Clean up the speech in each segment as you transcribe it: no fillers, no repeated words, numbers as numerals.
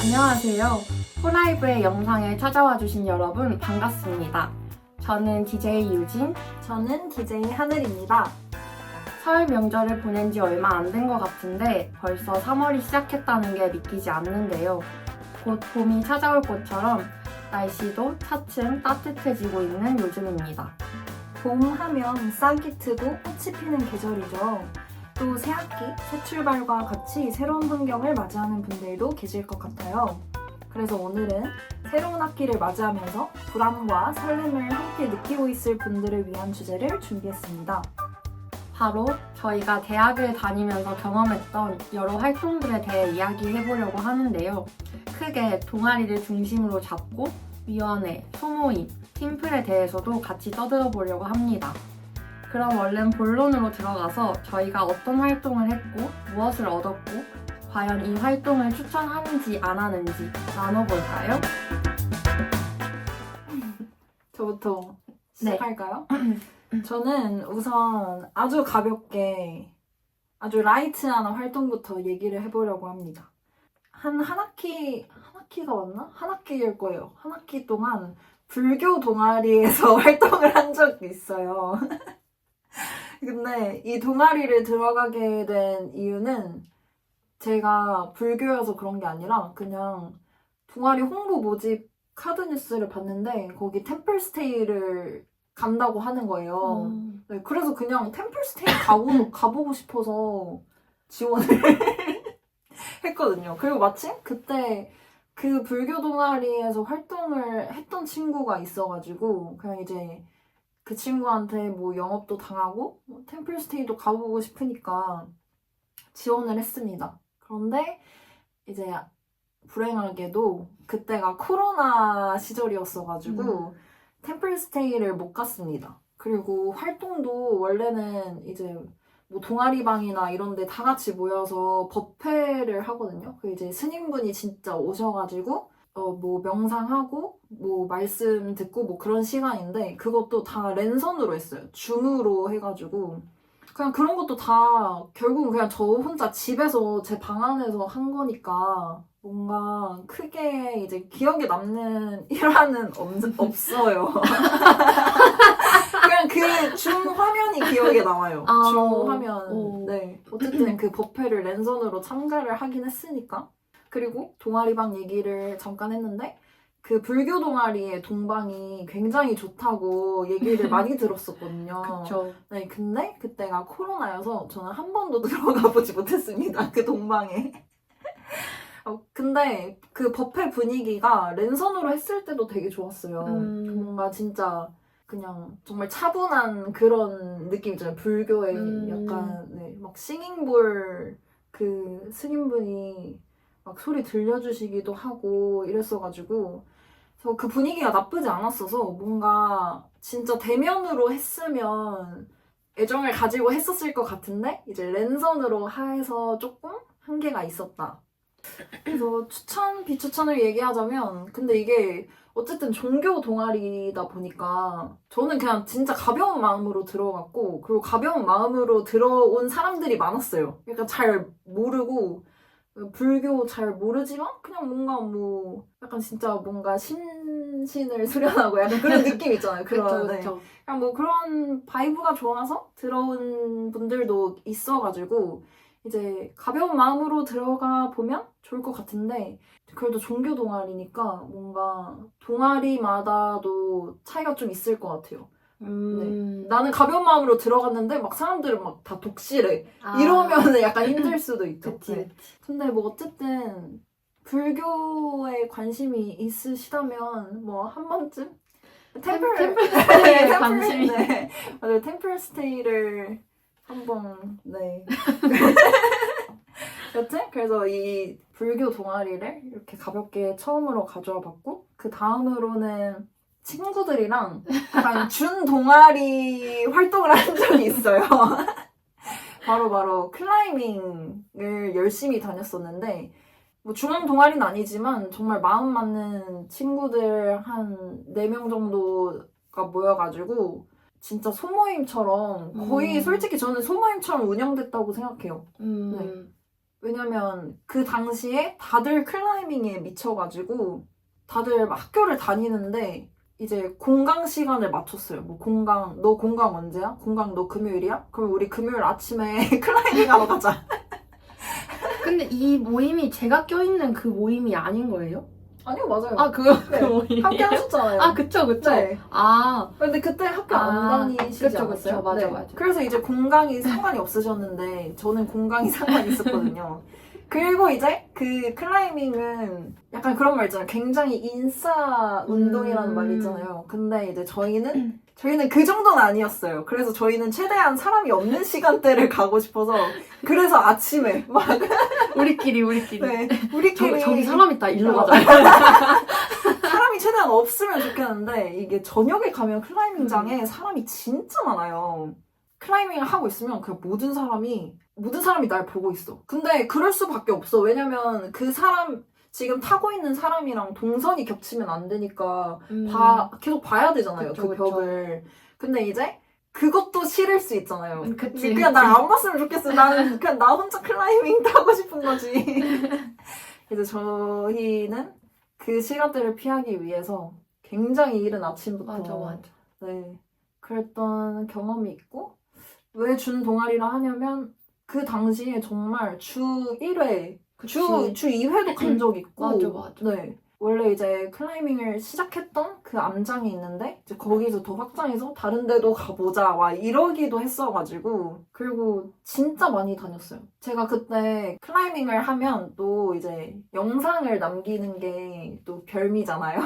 안녕하세요. 호라이브의 영상에 찾아와 주신 여러분 반갑습니다. 저는 DJ 유진. 저는 DJ 하늘입니다. 설 명절을 보낸 지 얼마 안 된 것 같은데 벌써 3월이 시작했다는 게 믿기지 않는데요. 곧 봄이 찾아올 것처럼 날씨도 차츰 따뜻해지고 있는 요즘입니다. 봄 하면 싹이 트고 꽃이 피는 계절이죠. 또 새학기, 새 출발과 같이 새로운 환경을 맞이하는 분들도 계실 것 같아요. 그래서 오늘은 새로운 학기를 맞이하면서 불안과 설렘을 함께 느끼고 있을 분들을 위한 주제를 준비했습니다. 바로 저희가 대학을 다니면서 경험했던 여러 활동들에 대해 이야기해보려고 하는데요. 크게 동아리를 중심으로 잡고 위원회, 소모임, 팀플에 대해서도 같이 떠들어보려고 합니다. 그럼 얼른 본론으로 들어가서 저희가 어떤 활동을 했고 무엇을 얻었고 과연 이 활동을 추천하는지 안 하는지 나눠볼까요? 저부터 시작할까요? 저는 우선 아주 가볍게 아주 라이트한 활동부터 얘기를 해보려고 합니다. 한 학기가 맞나? 한 학기일 거예요. 한 학기 동안 불교 동아리에서 활동을 한 적이 있어요. 근데 이 동아리를 들어가게 된 이유는 제가 불교여서 그런 게 아니라 그냥 동아리 홍보 모집 카드 뉴스를 봤는데 거기 템플스테이를 간다고 하는 거예요. 네, 그래서 그냥 템플스테이 가보고 싶어서 지원을 했거든요. 그리고 마침 그때 그 불교 동아리에서 활동을 했던 친구가 있어가지고 그냥 이제 그 친구한테 뭐 영업도 당하고 뭐 템플스테이도 가보고 싶으니까 지원을 했습니다. 그런데 이제 불행하게도 그때가 코로나 시절이었어가지고 템플스테이를 못 갔습니다. 그리고 활동도 원래는 이제 뭐 동아리방이나 이런 데 다 같이 모여서 법회를 하거든요. 그 이제 스님분이 진짜 오셔가지고 뭐 명상하고 뭐 말씀 듣고 뭐 그런 시간인데 그것도 다 랜선으로 했어요. 줌으로 해가지고 그냥 그런 것도 다 결국은 그냥 저 혼자 집에서 제 방 안에서 한 거니까 뭔가 크게 이제 기억에 남는 일화는 없어요. 그냥 그 줌 화면이 기억에 남아요. 줌 화면. 네. 어쨌든 그 법회를 랜선으로 참가를 하긴 했으니까. 그리고 동아리방 얘기를 잠깐 했는데 그 불교 동아리의 동방이 굉장히 좋다고 얘기를 많이 들었었거든요. 그쵸. 네, 근데 그때가 코로나여서 저는 한 번도 들어가 보지 못했습니다. 그 동방에. 근데 그 법회 분위기가 랜선으로 했을 때도 되게 좋았어요. 뭔가 진짜 그냥 정말 차분한 그런 느낌 있잖아요. 불교의 약간 네, 막 싱잉볼 그 스님분이 막 소리 들려주시기도 하고 이랬어가지고 그래서 그 분위기가 나쁘지 않았어서 뭔가 진짜 대면으로 했으면 애정을 가지고 했었을 것 같은데 이제 랜선으로 해서 조금 한계가 있었다. 그래서 추천, 비추천을 얘기하자면 근데 이게 어쨌든 종교 동아리다 보니까 저는 그냥 진짜 가벼운 마음으로 들어갔고 그리고 가벼운 마음으로 들어온 사람들이 많았어요. 약간 잘 모르고 불교 잘 모르지만 그냥 뭔가 뭐 약간 진짜 뭔가 신신을 수련하고 약간 그런 느낌 있잖아요. 그런 그쵸. 그냥 뭐 그런 바이브가 좋아서 들어온 분들도 있어가지고 이제 가벼운 마음으로 들어가 보면 좋을 것 같은데 그래도 종교 동아리니까 뭔가 동아리마다도 차이가 좀 있을 것 같아요. 네. 나는 가벼운 마음으로 들어갔는데 막 사람들은 막 다 독실해. 이러면은 약간 힘들 수도 있죠. 그치. 네. 근데 뭐 어쨌든 불교에 관심이 있으시다면 뭐 한 번쯤 템플스테이에 관심이 네. 맞아요. 템플스테이를 한번 네. 여튼 그래서 이 불교 동아리를 이렇게 가볍게 처음으로 가져와 봤고 그 다음으로는 친구들이랑 약간 준 동아리 활동을 한 적이 있어요. 바로 클라이밍을 열심히 다녔었는데 뭐 중앙 동아리는 아니지만 정말 마음 맞는 친구들 한 4명 정도가 모여가지고 진짜 소모임처럼 거의 솔직히 저는 소모임처럼 운영됐다고 생각해요. 네. 왜냐면 그 당시에 다들 클라이밍에 미쳐가지고 다들 막 학교를 다니는데 이제 공강 시간을 맞췄어요. 뭐 공강, 너 공강 언제야? 공강 너 금요일이야? 그럼 우리 금요일 아침에 클라이밍 하러 가자. 근데 이 모임이 제가 껴있는 그 모임이 아닌 거예요? 아니요, 맞아요. 아, 그 네, 모임이에요? 함께 하셨잖아요. 아, 그쵸, 그쵸. 네. 아, 근데 그때 학교 안 다니시지 그쵸, 않았어요? 그쵸. 맞아, 네. 맞아. 그래서 이제 공강이 상관이 없으셨는데 저는 공강이 상관이 있었거든요. 그리고 이제 그 클라이밍은 약간 그런 말 있잖아요. 굉장히 인싸 운동이라는 말이 있잖아요. 근데 이제 저희는 그 정도는 아니었어요. 그래서 저희는 최대한 사람이 없는 시간대를 가고 싶어서 그래서 아침에 막 우리끼리. 네, 우리끼리 저기 사람 있다, 일로 어. 가자. 사람이 최대한 없으면 좋겠는데 이게 저녁에 가면 클라이밍장에 사람이 진짜 많아요. 클라이밍을 하고 있으면 그냥 모든 사람이 날 보고 있어. 근데 그럴 수밖에 없어. 왜냐면 그 사람 지금 타고 있는 사람이랑 동선이 겹치면 안 되니까 계속 봐야 되잖아요. 그쵸, 그 그쵸. 벽을. 근데 이제 그것도 싫을 수 있잖아요. 그치. 그냥 날 안 봤으면 좋겠어. 나는 그냥 나 혼자 클라이밍 타고 싶은 거지. 그래서 저희는 그 시간대를 피하기 위해서 굉장히 이른 아침부터 맞아. 네, 그랬던 경험이 있고 왜 준 동아리라 하냐면 그 당시에 정말 주 1회, 주 2회도 간 적이 있고 맞아. 네, 원래 이제 클라이밍을 시작했던 그 암장이 있는데 이제 거기서 더 확장해서 다른 데도 가보자 와 이러기도 했어가지고 그리고 진짜 많이 다녔어요. 제가 그때 클라이밍을 하면 또 이제 영상을 남기는 게 또 별미잖아요.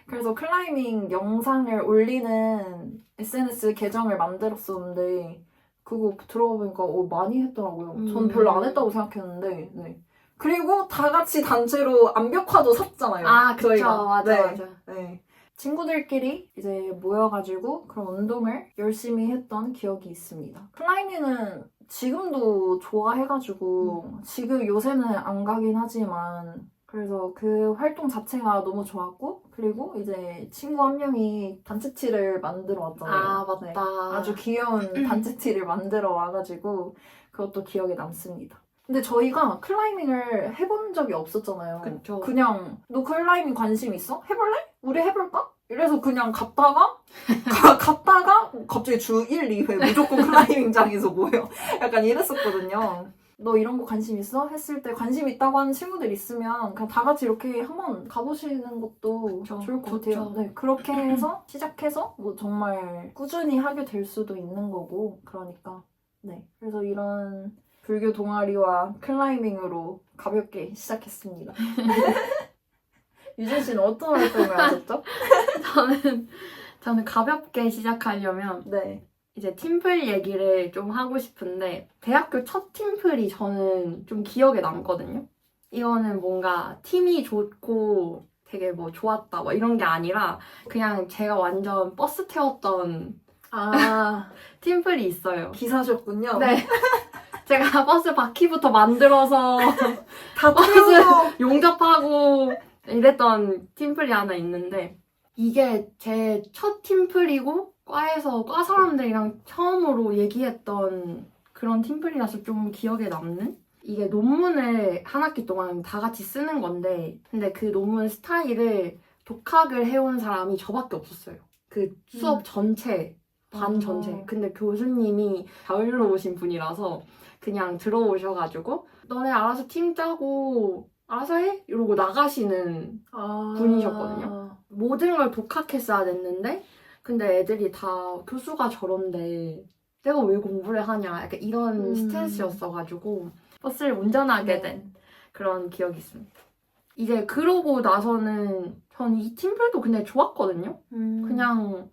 그래서 클라이밍 영상을 올리는 SNS 계정을 만들었었는데 그거 들어보니까 많이 했더라고요. 전 별로 안 했다고 생각했는데 네. 그리고 다 같이 단체로 암벽화도 샀잖아요. 아, 그쵸. 저희가. 맞아. 네. 친구들끼리 이제 모여가지고 그런 운동을 열심히 했던 기억이 있습니다. 클라이밍은 지금도 좋아해가지고 지금 요새는 안 가긴 하지만 그래서 그 활동 자체가 너무 좋았고 그리고 이제 친구 한 명이 단체티를 만들어 왔잖아요. 아, 맞다. 네. 아주 귀여운 단체티를 만들어 와가지고 그것도 기억에 남습니다. 근데 저희가 클라이밍을 해본 적이 없었잖아요. 그쵸. 그냥 너 클라이밍 관심 있어? 해볼래? 우리 해볼까? 이래서 그냥 갔다가 갑자기 주 1, 2회 무조건 클라이밍장에서 모여. 약간 이랬었거든요. 너 이런 거 관심 있어? 했을 때 관심 있다고 하는 친구들 있으면 그냥 다 같이 이렇게 한번 가보시는 것도 그쵸. 좋을 것 같아요. 좋죠. 네, 그렇게 해서 시작해서 뭐 정말 꾸준히 하게 될 수도 있는 거고 그러니까 네, 그래서 이런 불교 동아리와 클라이밍으로 가볍게 시작했습니다. 유진 씨는 어떤 활동을 하셨죠? 저는 가볍게 시작하려면 네. 이제 팀플 얘기를 좀 하고 싶은데 대학교 첫 팀플이 저는 좀 기억에 남거든요. 이거는 뭔가 팀이 좋고 되게 뭐 좋았다 뭐 이런 게 아니라 그냥 제가 완전 버스 태웠던 아, 팀플이 있어요. 기사셨군요. 네. 제가 버스 바퀴부터 만들어서 다 버스 태우고 용접하고 이랬던 팀플이 하나 있는데 이게 제 첫 팀플이고 과에서 과 사람들이랑 처음으로 얘기했던 그런 팀플이라서 좀 기억에 남는? 이게 논문을 한 학기 동안 다 같이 쓰는 건데 근데 그 논문 스타일을 독학을 해온 사람이 저밖에 없었어요. 그 수업 전체, 반 전체. 근데 교수님이 자유로우신 분이라서 그냥 들어오셔가지고 너네 알아서 팀 짜고 알아서 해? 이러고 나가시는 분이셨거든요. 모든 걸 독학했어야 됐는데 근데 애들이 다 교수가 저런데 내가 왜 공부를 하냐 약간 이런 스탠스였어가지고 버스를 운전하게 된 그런 기억이 있습니다. 이제 그러고 나서는 전 이 팀플도 근데 좋았거든요. 그냥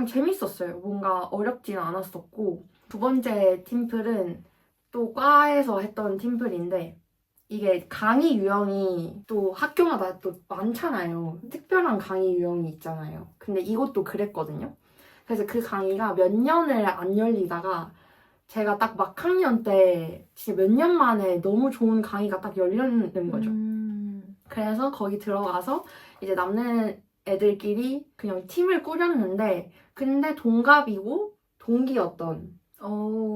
재밌었어요. 뭔가 어렵지는 않았었고 두 번째 팀플은 또 과에서 했던 팀플인데 이게 강의 유형이 또 학교마다 또 많잖아요. 특별한 강의 유형이 있잖아요. 근데 이것도 그랬거든요. 그래서 그 강의가 몇 년을 안 열리다가 제가 딱 막학년 때 진짜 몇 년 만에 너무 좋은 강의가 딱 열리는 거죠. 그래서 거기 들어가서 이제 남는 애들끼리 그냥 팀을 꾸렸는데 근데 동갑이고 동기였던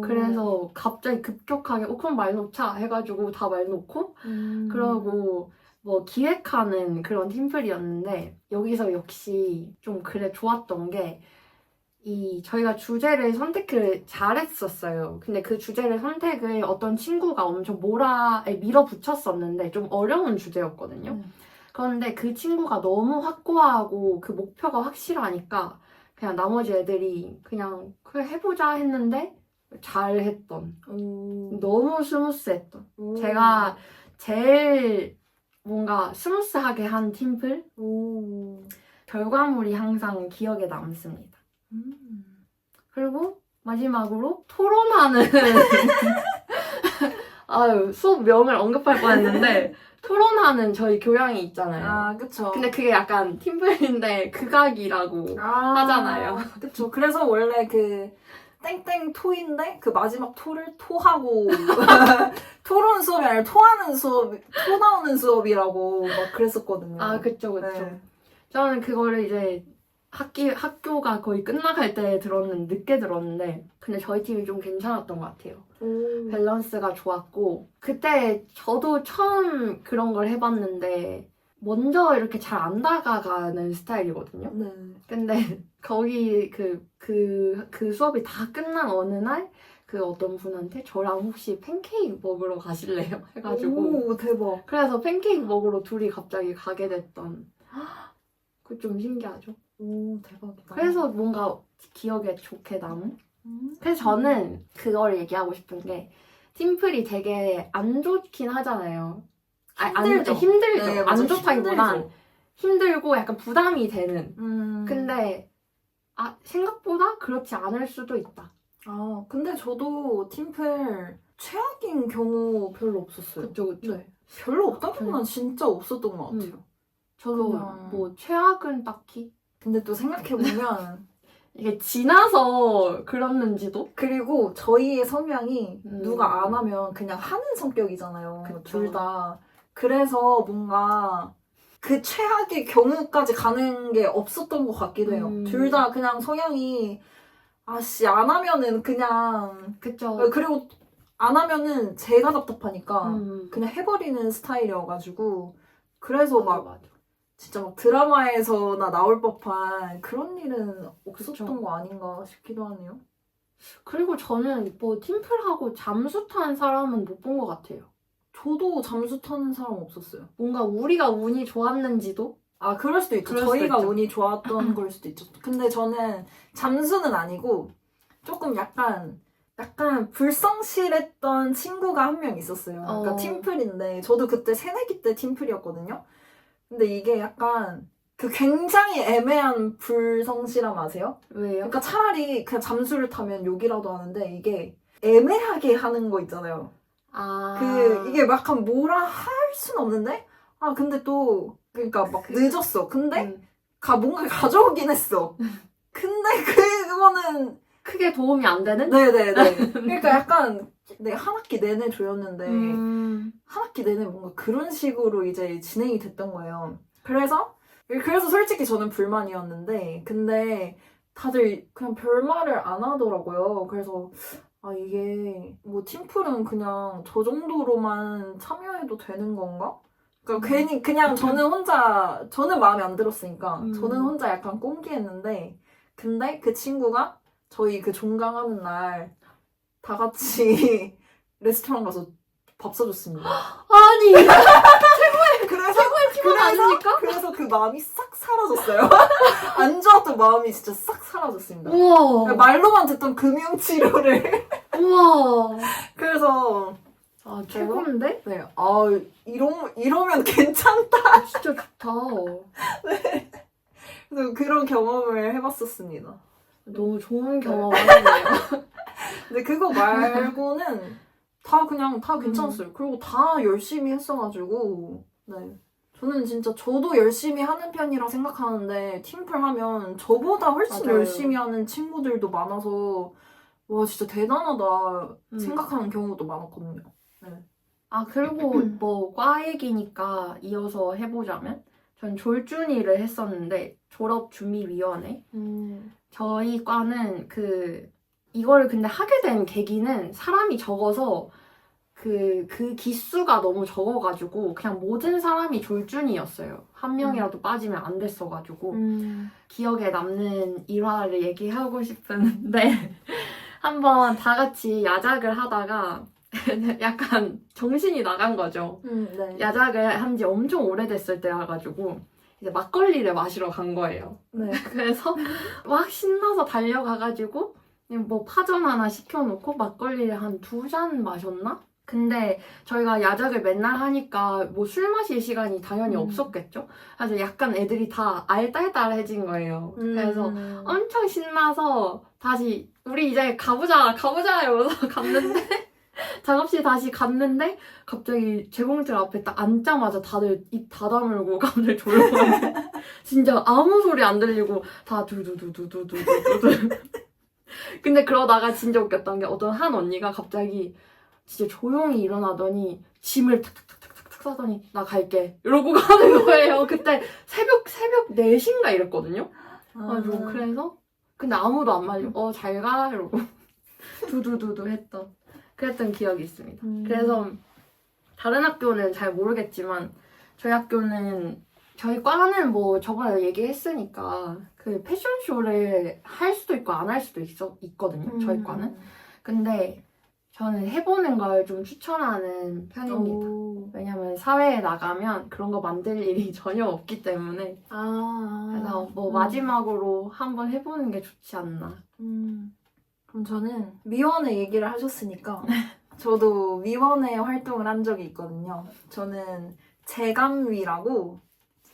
그래서 갑자기 급격하게 그럼 말 놓자 해가지고 다 말 놓고 그러고 뭐 기획하는 그런 팀플이었는데 여기서 역시 좀 그래 좋았던 게 저희가 주제를 선택을 잘했었어요. 근데 그 주제를 선택을 어떤 친구가 엄청 밀어붙였었는데 좀 어려운 주제였거든요. 그런데 그 친구가 너무 확고하고 그 목표가 확실하니까 그냥 나머지 애들이 그냥 그래 해보자 했는데 잘했던 너무 스무스했던 제가 제일 뭔가 스무스하게 한 팀플 결과물이 항상 기억에 남습니다. 그리고 마지막으로 토론하는 아유 수업 명을 언급할 뻔했는데 토론하는 저희 교양이 있잖아요. 아, 그쵸. 근데 그게 약간 팀플인데 극악이라고 하잖아요. 그쵸. 그래서 원래 그 땡땡 토인데 그 마지막 토를 토하고 토론 수업이 아니라 토하는 수업, 토 나오는 수업이라고 막 그랬었거든요. 아, 그쵸. 네. 저는 그거를 이제 학교가 거의 끝나갈 때 늦게 들었는데 근데 저희 팀이 좀 괜찮았던 것 같아요. 밸런스가 좋았고 그때 저도 처음 그런 걸 해봤는데 먼저 이렇게 잘 안 다가가는 스타일이거든요. 네. 근데 거기 그 수업이 다 끝난 어느 날 그 어떤 분한테 저랑 혹시 팬케이크 먹으러 가실래요? 해가지고 오, 대박. 그래서 팬케이크 먹으러 둘이 갑자기 가게 됐던 그 좀 신기하죠? 오, 대박이다. 그래서 뭔가 기억에 좋게 남은? 그래서 저는 그걸 얘기하고 싶은 게 팀플이 되게 안 좋긴 하잖아요. 힘들죠. 힘들죠. 네, 안 맞아. 좋다기보단 힘들죠. 힘들고 약간 부담이 되는. 근데 생각보다 그렇지 않을 수도 있다. 근데 저도 팀플 최악인 경우 별로 없었어요. 그쵸. 네. 별로 없다기보단 진짜 없었던 것 같아요. 저도 그냥- 뭐 최악은 딱히 근데 또 생각해보면 이게 지나서 그랬는지도 그리고 저희의 성향이 음. 누가 안 하면 그냥 하는 성격이잖아요. 그쵸. 둘 다. 그래서 뭔가 그 최악의 경우까지 가는 게 없었던 것 같기도 해요. 둘 다 그냥 성향이 안 하면은 그냥 그쵸. 그리고 안 하면은 제가 답답하니까 음. 그냥 해버리는 스타일이어가지고 그래서 막 맞아. 진짜 막 드라마에서나 나올 법한 그런 일은 없었던 그쵸. 거 아닌가 싶기도 하네요. 그리고 저는 뭐 팀플하고 잠수 탄 사람은 못 본 것 같아요. 저도 잠수 타는 사람 없었어요. 뭔가 우리가 운이 좋았는지도? 그럴 수도 있죠. 그럴 수도 저희가 있죠. 운이 좋았던 걸 수도 있죠. 근데 저는 잠수는 아니고 조금 약간 불성실했던 친구가 한 명 있었어요. 그러니까 팀플인데 저도 그때 새내기 때 팀플이었거든요. 근데 이게 약간 그 굉장히 애매한 불성실함 아세요? 왜요? 그러니까 차라리 그냥 잠수를 타면 욕이라도 하는데 이게 애매하게 하는 거 있잖아요. 이게 막 뭐라 할 수는 없는데 근데 또 그러니까 막 늦었어. 근데 뭔가 가져오긴 했어. 근데 그거는 크게 도움이 안 되는? 네네네. 그러니까 약간 한 학기 내내 조였는데 음. 한 학기 내내 뭔가 그런 식으로 이제 진행이 됐던 거예요. 그래서 솔직히 저는 불만이었는데 근데 다들 그냥 별말을 안 하더라고요. 그래서 이게 뭐 팀플은 그냥 저 정도로만 참여해도 되는 건가? 그러니까 괜히 그냥 저는 마음에 안 들었으니까 저는 혼자 약간 꽁기했는데 근데 그 친구가 저희 그 종강하는 날 다 같이 레스토랑 가서 밥 사줬습니다. 아니! 최고의 팀원 아닙니까? 그래서 그 마음이 싹 사라졌어요. 안 좋았던 마음이 진짜 싹 사라졌습니다. 우와! 말로만 듣던 금융치료를. 우와! 그래서 최고인데? 네, 이러면 괜찮다. 진짜 좋다. 그래서 그런 경험을 해봤었습니다. 너무 좋은 경험 하시네요. 근데 그거 말고는 다 괜찮았어요. 그리고 다 열심히 했어가지고 네. 저도 열심히 하는 편이라 생각하는데 팀플 하면 저보다 훨씬 맞아요. 열심히 하는 친구들도 많아서 와 진짜 대단하다 생각하는 경우도 많았거든요. 네. 그리고 뭐 과 얘기니까 이어서 해보자면 전 졸준이를 했었는데 졸업준비위원회 저희 과는 이거를 근데 하게 된 계기는 사람이 적어서 그 기수가 너무 적어가지고 그냥 모든 사람이 졸준이었어요. 한 명이라도 빠지면 안 됐어가지고 기억에 남는 일화를 얘기하고 싶은데 한번 다 같이 야작을 하다가 약간 정신이 나간 거죠. 네. 야작을 한 지 엄청 오래됐을 때여가지고 이제 막걸리를 마시러 간 거예요. 네. 그래서 막 신나서 달려가가지고 뭐 파전 하나 시켜놓고 막걸리를 한 2잔 마셨나? 근데 저희가 야작을 맨날 하니까 뭐 술 마실 시간이 당연히 없었겠죠? 그래서 약간 애들이 다 알딸딸해진 거예요. 그래서 엄청 신나서 다시 우리 이제 가보자 이러면서 갔는데 작업실 다시 갔는데 갑자기 재봉틀 앞에 딱 앉자마자 다들 입 다 다물고 다들 조용하게 진짜 아무 소리 안 들리고 다 두두두두두두두두 근데 그러다가 진짜 웃겼던 게 어떤 한 언니가 갑자기 진짜 조용히 일어나더니 짐을 탁탁탁탁탁 싸더니 나 갈게 이러고 가는 거예요. 그때 새벽 4시인가 이랬거든요. 그래서 근데 아무도 안 말려. 잘 가 이러고 두두두두 그랬던 기억이 있습니다. 그래서 다른 학교는 잘 모르겠지만 저희 학교는 저희 과는 뭐 저번에 얘기했으니까 그 패션쇼를 할 수도 있고 안 할 수도 있거든요. 저희 과는. 근데 저는 해보는 걸 좀 추천하는 편입니다. 왜냐면 사회에 나가면 그런 거 만들 일이 전혀 없기 때문에. 그래서 뭐 마지막으로 한번 해보는 게 좋지 않나. 그럼 저는 위원회 얘기를 하셨으니까 저도 위원회 활동을 한 적이 있거든요. 저는 재감위라고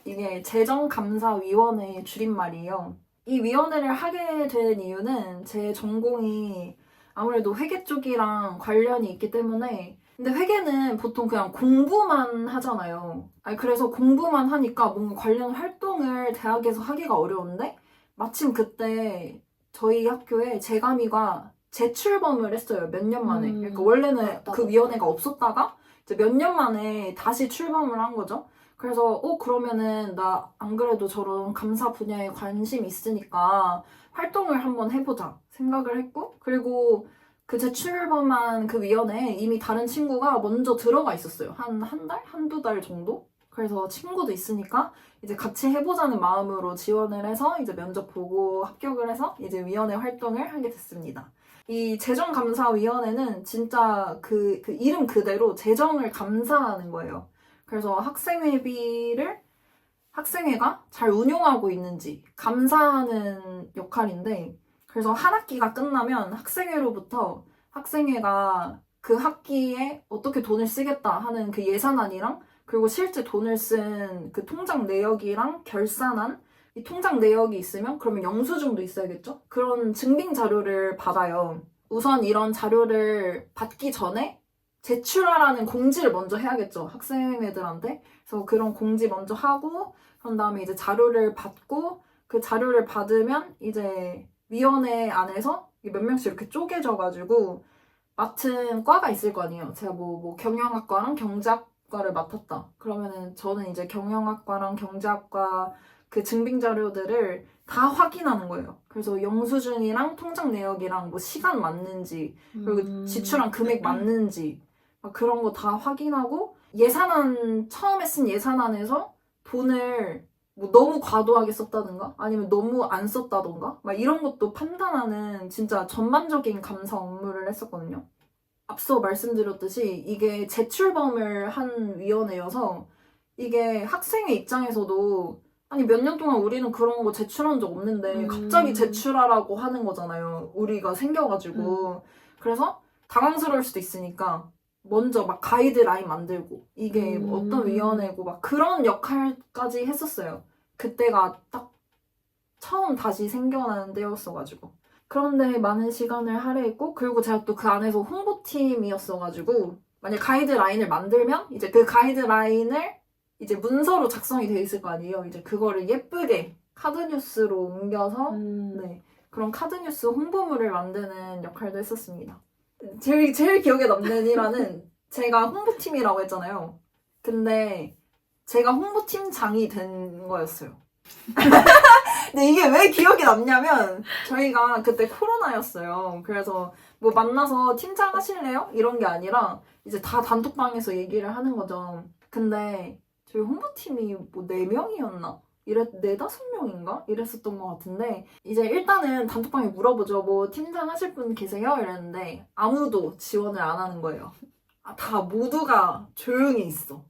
이게 재정감사위원회의 줄임말이에요. 이 위원회를 하게 된 이유는 제 전공이 아무래도 회계 쪽이랑 관련이 있기 때문에 근데 회계는 보통 그냥 공부만 하잖아요. 그래서 공부만 하니까 뭔가 관련 활동을 대학에서 하기가 어려운데 마침 그때 저희 학교에 재감위가 재출범을 했어요. 몇 년 만에. 그러니까 원래는 맞다. 그 위원회가 없었다가 이제 몇 년 만에 다시 출범을 한 거죠. 그래서 그러면은 나 안 그래도 저런 감사 분야에 관심 있으니까 활동을 한번 해보자 생각을 했고 그리고 그 재출범한 그 위원회에 이미 다른 친구가 먼저 들어가 있었어요. 한 달? 한두 달 정도? 그래서 친구도 있으니까 이제 같이 해보자는 마음으로 지원을 해서 이제 면접 보고 합격을 해서 이제 위원회 활동을 하게 됐습니다. 이 재정감사위원회는 진짜 그 이름 그대로 재정을 감사하는 거예요. 그래서 학생회비를 학생회가 잘 운용하고 있는지 감사하는 역할인데 그래서 한 학기가 끝나면 학생회로부터 학생회가 그 학기에 어떻게 돈을 쓰겠다 하는 그 예산안이랑 그리고 실제 돈을 쓴 그 통장 내역이랑 결산안 이 통장 내역이 있으면 그러면 영수증도 있어야겠죠? 그런 증빙 자료를 받아요. 우선 이런 자료를 받기 전에 제출하라는 공지를 먼저 해야겠죠. 학생회들한테. 그래서 그런 공지 먼저 하고 그런 다음에 이제 자료를 받고 그 자료를 받으면 이제 위원회 안에서 몇 명씩 이렇게 쪼개져가지고 맡은 과가 있을 거 아니에요. 제가 뭐 경영학과랑 경제학과를 맡았다. 그러면은 저는 이제 경영학과랑 경제학과 그 증빙 자료들을 다 확인하는 거예요. 그래서 영수증이랑 통장 내역이랑 뭐 시간 맞는지 그리고 지출한 금액 맞는지 막 그런 거 다 확인하고 예산안 처음에 쓴 예산안에서 돈을 뭐 너무 과도하게 썼다든가 아니면 너무 안 썼다던가 막 이런 것도 판단하는 진짜 전반적인 감사 업무를 했었거든요. 앞서 말씀드렸듯이 이게 재출범을 한 위원회여서 이게 학생의 입장에서도 아니 몇 년 동안 우리는 그런 거 제출한 적 없는데 갑자기 제출하라고 하는 거잖아요. 우리가 생겨가지고. 그래서 당황스러울 수도 있으니까 먼저 막 가이드라인 만들고 이게 뭐 어떤 위원회고 막 그런 역할까지 했었어요. 그때가 딱 처음 다시 생겨나는 때였어가지고. 그런데 많은 시간을 할애했고 그리고 제가 또 그 안에서 홍보팀이었어가지고 만약 가이드라인을 만들면 이제 그 가이드라인을 이제 문서로 작성이 돼 있을 거 아니에요. 이제 그거를 예쁘게 카드뉴스로 옮겨서 네, 그런 카드뉴스 홍보물을 만드는 역할도 했었습니다. 제일 기억에 남는 일화는 제가 홍보팀이라고 했잖아요. 근데 제가 홍보팀장이 된 거였어요. 근데 이게 왜 기억이 남냐면 저희가 그때 코로나였어요. 그래서 뭐 만나서 팀장 하실래요? 이런 게 아니라 이제 다 단톡방에서 얘기를 하는 거죠. 근데 저희 홍보팀이 뭐 4명이었나? 4~5명인가? 이랬었던 것 같은데 이제 일단은 단톡방에 물어보죠. 뭐 팀장 하실 분 계세요? 이랬는데 아무도 지원을 안 하는 거예요. 다 모두가 조용히 있어.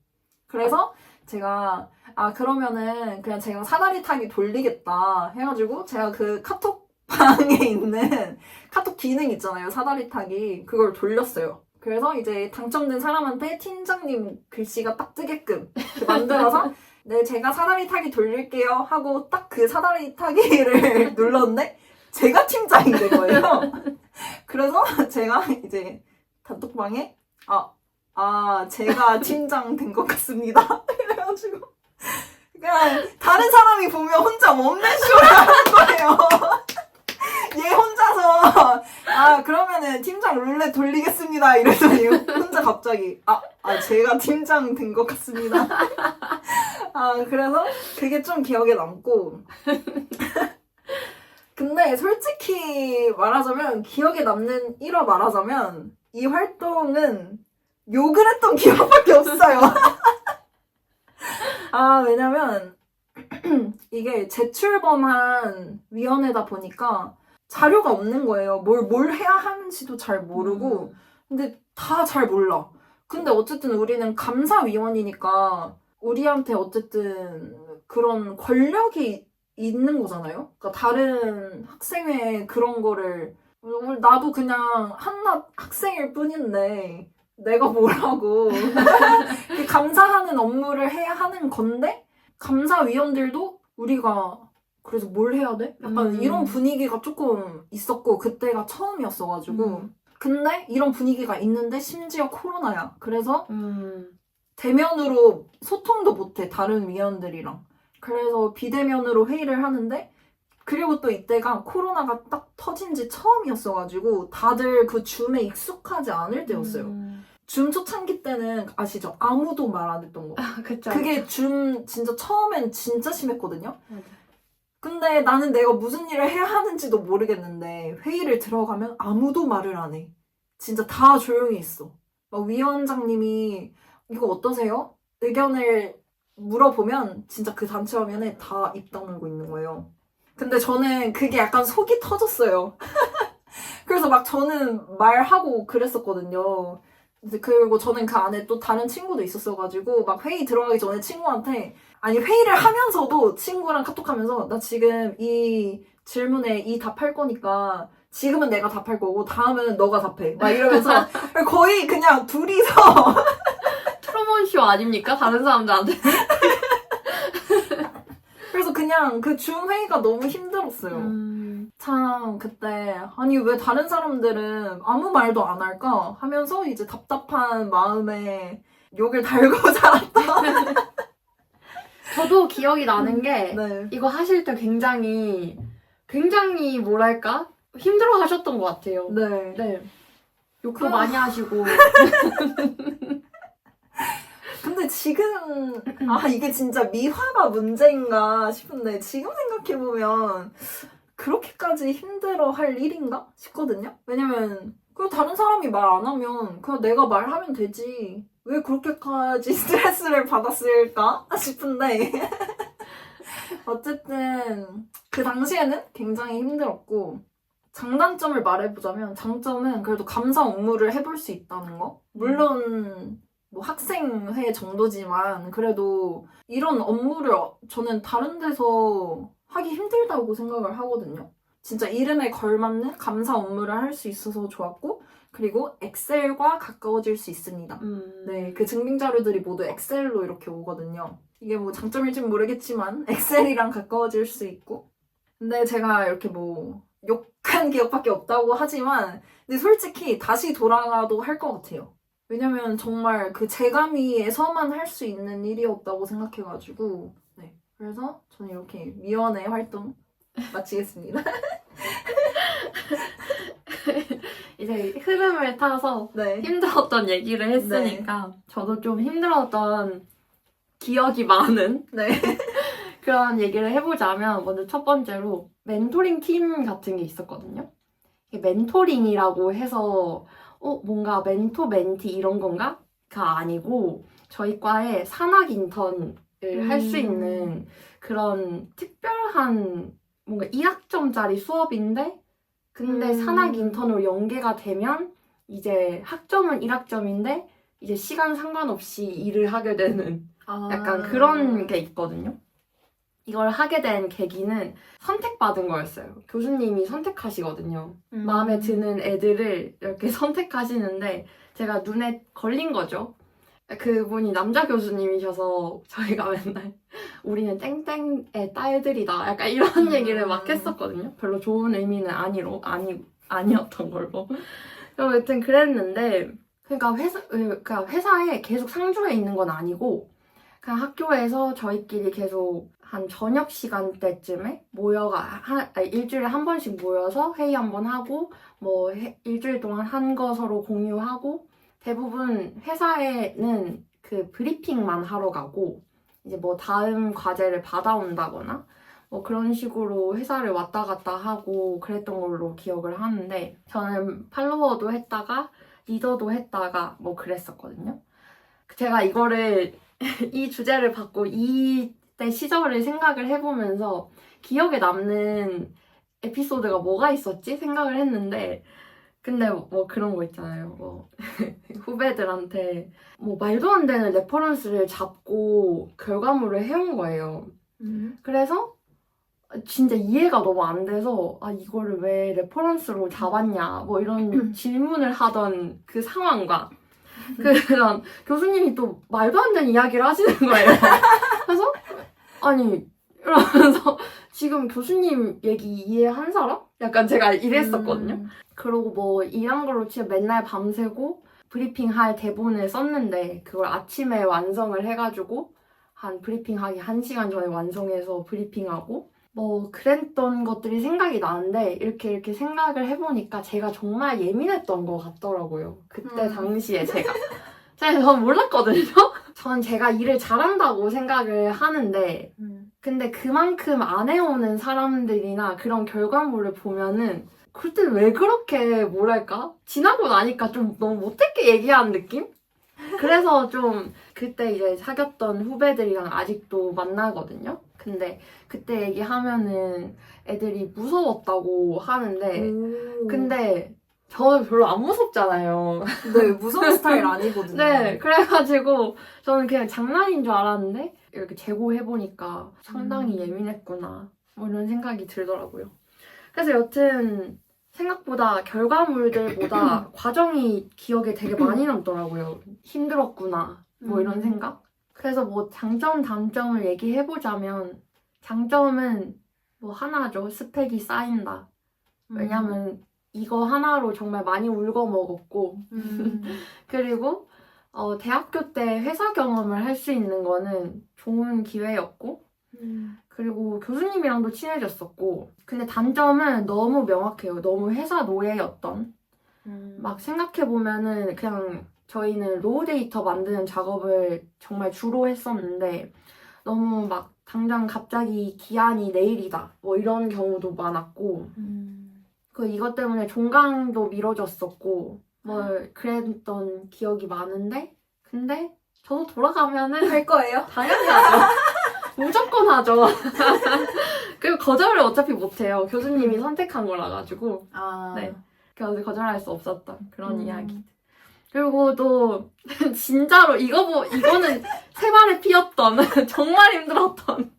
그래서 제가 그러면은 그냥 제가 사다리 타기 돌리겠다 해가지고 제가 그 카톡방에 있는 카톡 기능 있잖아요. 사다리 타기. 그걸 돌렸어요. 그래서 이제 당첨된 사람한테 팀장님 글씨가 딱 뜨게끔 만들어서 네, 제가 사다리 타기 돌릴게요 하고 딱 그 사다리 타기를 눌렀는데 제가 팀장이 된 거예요. 그래서 제가 이제 단톡방에 제가 팀장 된 것 같습니다. 이래가지고 그냥 다른 사람이 보면 혼자 원맨쇼를 하는 거예요. 얘 혼자서 그러면은 팀장 룰렛 돌리겠습니다 이랬더니 혼자 갑자기 제가 팀장 된 것 같습니다. 그래서 그게 좀 기억에 남고 근데 솔직히 말하자면 기억에 남는 1화 말하자면 이 활동은 욕을 했던 기억밖에 없어요. 왜냐면 이게 제출범한 위원회다 보니까 자료가 없는 거예요. 뭘 해야 하는지도 잘 모르고 근데 다 잘 몰라. 근데 어쨌든 우리는 감사위원이니까 우리한테 어쨌든 그런 권력이 있는 거잖아요. 그러니까 다른 학생회 그런 거를 나도 그냥 한낱 학생일 뿐인데 내가 뭐라고 감사하는 업무를 해야 하는 건데 감사위원들도 우리가 그래서 뭘 해야 돼? 약간 이런 분위기가 조금 있었고 그때가 처음이었어가지고 근데 이런 분위기가 있는데 심지어 코로나야. 그래서 대면으로 소통도 못해 다른 위원들이랑. 그래서 비대면으로 회의를 하는데 그리고 또 이때가 코로나가 딱 터진 지 처음이었어가지고 다들 그 줌에 익숙하지 않을 때였어요. 줌 초창기 때는 아시죠? 아무도 말 안 했던 거. 그쵸. 그게 줌 진짜 처음엔 진짜 심했거든요. 근데 나는 내가 무슨 일을 해야 하는지도 모르겠는데 회의를 들어가면 아무도 말을 안 해. 진짜 다 조용히 있어. 막 위원장님이 이거 어떠세요? 의견을 물어보면 진짜 그 단체 화면에 다 입 다물고 있는 거예요. 근데 저는 그게 약간 속이 터졌어요. 그래서 막 저는 말하고 그랬었거든요. 그리고 저는 그 안에 또 다른 친구도 있었어가지고 막 회의 들어가기 전에 친구한테 회의를 하면서도 친구랑 카톡하면서 나 지금 이 질문에 이 답할 거니까 지금은 내가 답할 거고 다음은 너가 답해 막 이러면서 거의 그냥 둘이서 트루먼쇼 아닙니까? 다른 사람들한테. 그래서 그냥 그 줌 회의가 너무 힘들었어요. 참 그때 왜 다른 사람들은 아무 말도 안 할까 하면서 이제 답답한 마음에 욕을 달고 자랐던 저도 기억이 나는 게 네. 이거 하실 때 굉장히 뭐랄까 힘들어 하셨던 것 같아요. 네. 네. 욕도 많이 하시고. 근데 지금 이게 진짜 미화가 문제인가 싶은데 지금 생각해보면 그렇게까지 힘들어 할 일인가 싶거든요. 왜냐면 그 다른 사람이 말 안 하면 그냥 내가 말하면 되지 왜 그렇게까지 스트레스를 받았을까 싶은데 어쨌든 그 당시에는 굉장히 힘들었고 장단점을 말해보자면 장점은 그래도 감사 업무를 해볼 수 있다는 거. 물론 뭐 학생회 정도지만 그래도 이런 업무를 저는 다른 데서 하기 힘들다고 생각을 하거든요. 진짜 이름에 걸맞는 감사 업무를 할 수 있어서 좋았고 그리고 엑셀과 가까워질 수 있습니다. 네, 그 증빙 자료들이 모두 엑셀로 이렇게 오거든요. 이게 뭐 장점일지는 모르겠지만 엑셀이랑 가까워질 수 있고 근데 제가 이렇게 뭐 욕한 기억밖에 없다고 하지만 근데 솔직히 다시 돌아가도 할 것 같아요. 왜냐면 정말 그 제가미에서만 할 수 있는 일이었다고 생각해가지고 네, 그래서 저는 이렇게 위원회 활동 마치겠습니다. 이제 흐름을 타서 네. 힘들었던 얘기를 했으니까 저도 좀 힘들었던 기억이 많은 네. 그런 얘기를 해보자면 먼저 첫 번째로 멘토링 팀 같은 게 있었거든요. 이게 멘토링이라고 해서 뭔가 멘토 멘티 이런 건가?가 아니고 저희 과에 산학 인턴을 할 수 있는 그런 특별한 뭔가 1학점짜리 수업인데 근데 산학 인턴으로 연계가 되면 이제 학점은 1학점인데 이제 시간 상관없이 일을 하게 되는 약간 그런 게 있거든요. 이걸 하게 된 계기는 선택받은 거였어요. 교수님이 선택하시거든요. 마음에 드는 애들을 이렇게 선택하시는데 제가 눈에 걸린 거죠. 그분이 남자 교수님이셔서 저희가 맨날 우리는 땡땡의 딸들이다. 약간 이런 얘기를 막 했었거든요. 별로 좋은 의미는 아니었던 걸로. 여튼 그랬는데 그러니까 회사에 계속 상주해 있는 건 아니고 그냥 학교에서 저희끼리 계속 한 저녁 시간대쯤에 일주일에 한 번씩 모여서 회의 한 번 하고 뭐 일주일 동안 한 거 서로 공유하고 대부분 회사에는 그 브리핑만 하러 가고 이제 뭐 다음 과제를 받아온다거나 뭐 그런 식으로 회사를 왔다 갔다 하고 그랬던 걸로 기억을 하는데 저는 팔로워도 했다가 리더도 했다가 뭐 그랬었거든요. 제가 이거를 이 주제를 받고 이때 시절을 생각을 해보면서 기억에 남는 에피소드가 뭐가 있었지 생각을 했는데 근데 뭐 그런 거 있잖아요. 뭐 후배들한테 뭐 말도 안 되는 레퍼런스를 잡고 결과물을 해온 거예요. 그래서 진짜 이해가 너무 안 돼서 이거를 왜 레퍼런스로 잡았냐 뭐 이런 질문을 하던 그 상황과 그런 교수님이 또 말도 안 되는 이야기를 하시는 거예요. 그래서 아니 이러면서 지금 교수님 얘기 이해한 사람? 약간 제가 이랬었거든요. 그러고 뭐 일한 걸로 치면 맨날 밤새고 브리핑할 대본을 썼는데 그걸 아침에 완성을 해가지고 한 브리핑하기 1시간 전에 완성해서 브리핑하고 뭐 그랬던 것들이 생각이 나는데 이렇게 생각을 해보니까 제가 정말 예민했던 것 같더라고요. 그때 당시에 전 몰랐거든요. 전 제가 일을 잘한다고 생각을 하는데 근데 그만큼 안 해오는 사람들이나 그런 결과물을 보면은 그때 왜 그렇게 뭐랄까? 지나고 나니까 좀 너무 못되게 얘기하는 느낌? 그래서 좀 그때 이제 사귀었던 후배들이랑 아직도 만나거든요. 근데 그때 얘기하면은 애들이 무서웠다고 하는데 근데 저는 별로 안 무섭잖아요. 네, 무서운 스타일 아니거든요. 네, 그래가지고 저는 그냥 장난인 줄 알았는데 이렇게 재고해보니까 상당히 예민했구나 뭐 이런 생각이 들더라고요. 그래서 여튼 생각보다 결과물들보다 과정이 기억에 되게 많이 남더라고요. 힘들었구나 뭐 이런 생각? 그래서 뭐 장점, 단점을 얘기해보자면 장점은 뭐 하나죠. 스펙이 쌓인다. 왜냐면 이거 하나로 정말 많이 울거먹었고 그리고 대학교 때 회사 경험을 할 수 있는 거는 좋은 기회였고 그리고 교수님이랑도 친해졌었고 근데 단점은 너무 명확해요. 너무 회사 노예였던 막 생각해보면은 그냥 저희는 로우 데이터 만드는 작업을 정말 주로 했었는데 너무 막 당장 갑자기 기한이 내일이다 뭐 이런 경우도 많았고 이것 때문에 종강도 미뤄졌었고 뭐 그랬던 기억이 많은데 근데 저도 돌아가면은 할 거예요? 당연히 하죠. 무조건 하죠. 그리고 거절을 어차피 못해요. 교수님이 선택한 거라 가지고 네. 그래서 거절할 수 없었던 그런 이야기. 그리고 또 진짜로 이거는 세 발에 피었던 정말 힘들었던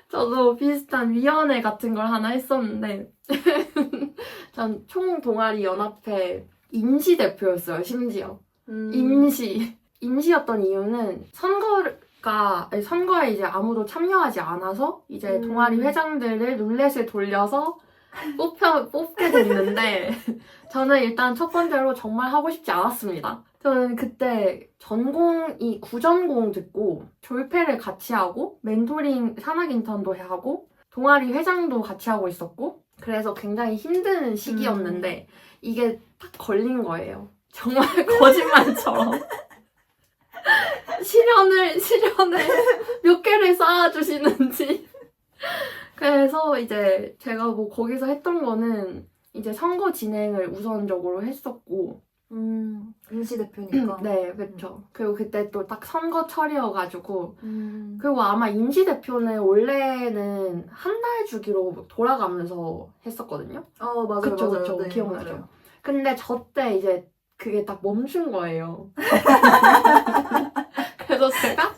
저도 비슷한 위원회 같은 걸 하나 했었는데 전 총동아리 연합회 임시 대표였어요. 심지어 임시였던 이유는 선거에 이제 아무도 참여하지 않아서 이제 동아리 회장들을 룰렛을 돌려서 뽑게 됐는데 저는 일단 첫 번째로 정말 하고 싶지 않았습니다. 저는 그때 전공이 구전공 듣고 졸패를 같이 하고 멘토링 산학 인턴도 하고 동아리 회장도 같이 하고 있었고 그래서 굉장히 힘든 시기였는데 이게 딱 걸린 거예요. 정말 거짓말처럼. 시련을 몇 개를 쌓아주시는지. 그래서 이제 제가 뭐 거기서 했던 거는 이제 선거 진행을 우선적으로 했었고. 임시대표니까. 네, 그렇죠. 그리고 그때 또 딱 선거철이어가지고. 그리고 아마 임시대표는 원래는 한 달 주기로 돌아가면서 했었거든요. 맞아요. 그쵸, 맞아요. 그쵸. 네, 기억나죠? 맞아요. 근데 저 때 이제 그게 딱 멈춘 거예요. 그래서 제가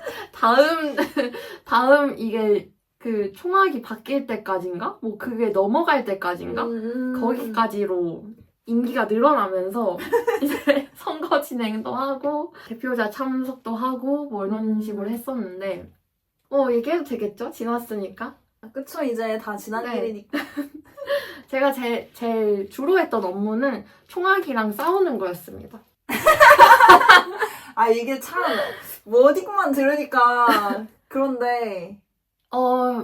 다음 이게 그 총학이 바뀔 때까지인가? 뭐 그게 넘어갈 때까지인가? 거기까지로 임기가 늘어나면서 이제 선거 진행도 하고 대표자 참석도 하고 뭐 이런 식으로 했었는데 얘기해도 되겠죠? 지났으니까. 그쵸, 이제 다 지난 네. 일이니까. 제가 제일 주로 했던 업무는 총학이랑 싸우는 거였습니다. 이게 참, 워딩만 들으니까, 그런데,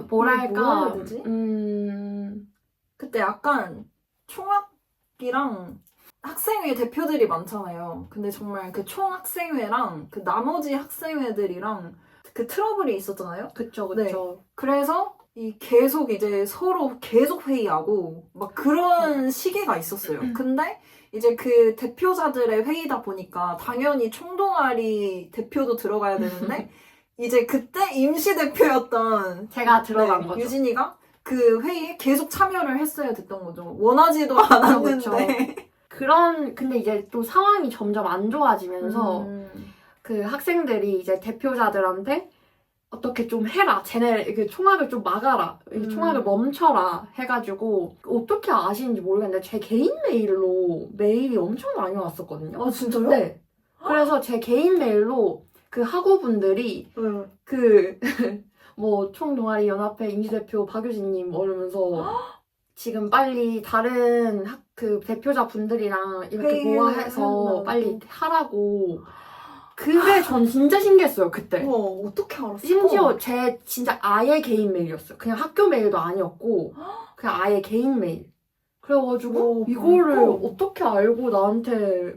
뭐랄까. 해야 되지? 그때 약간, 총학이랑 학생회 대표들이 많잖아요. 근데 정말 그 총학생회랑 그 나머지 학생회들이랑 그 트러블이 있었잖아요. 그쵸. 그래서 계속 이제 서로 계속 회의하고 막 그런 시기가 있었어요. 근데 이제 그 대표자들의 회의다 보니까 당연히 총동아리 대표도 들어가야 되는데 이제 그때 임시 대표였던 제가 들어간 거죠. 유진이가 그 회의에 계속 참여를 했어야 됐던 거죠. 원하지도 않았는데. 근데 이제 또 상황이 점점 안 좋아지면서 그 학생들이 이제 대표자들한테 어떻게 좀 해라. 쟤네 이게 총학을 좀 막아라. 총학을 멈춰라. 해가지고 어떻게 아시는지 모르겠는데 제 개인 메일로 메일이 엄청 많이 왔었거든요. 아, 진짜요? 네. 그래서 제 개인 메일로 그 학우분들이 뭐 총동아리 연합회 임시대표 박유진님 뭐 이러면서 지금 빨리 다른 그 대표자 분들이랑 이렇게 모아해서 빨리 하라고. 그게 전 진짜 신기했어요, 그때. 어떻게 알았어? 심지어 제 진짜 아예 개인 메일이었어요. 그냥 학교 메일도 아니었고 그냥 아예 개인 메일. 그래가지고 이거를 어떻게 알고 나한테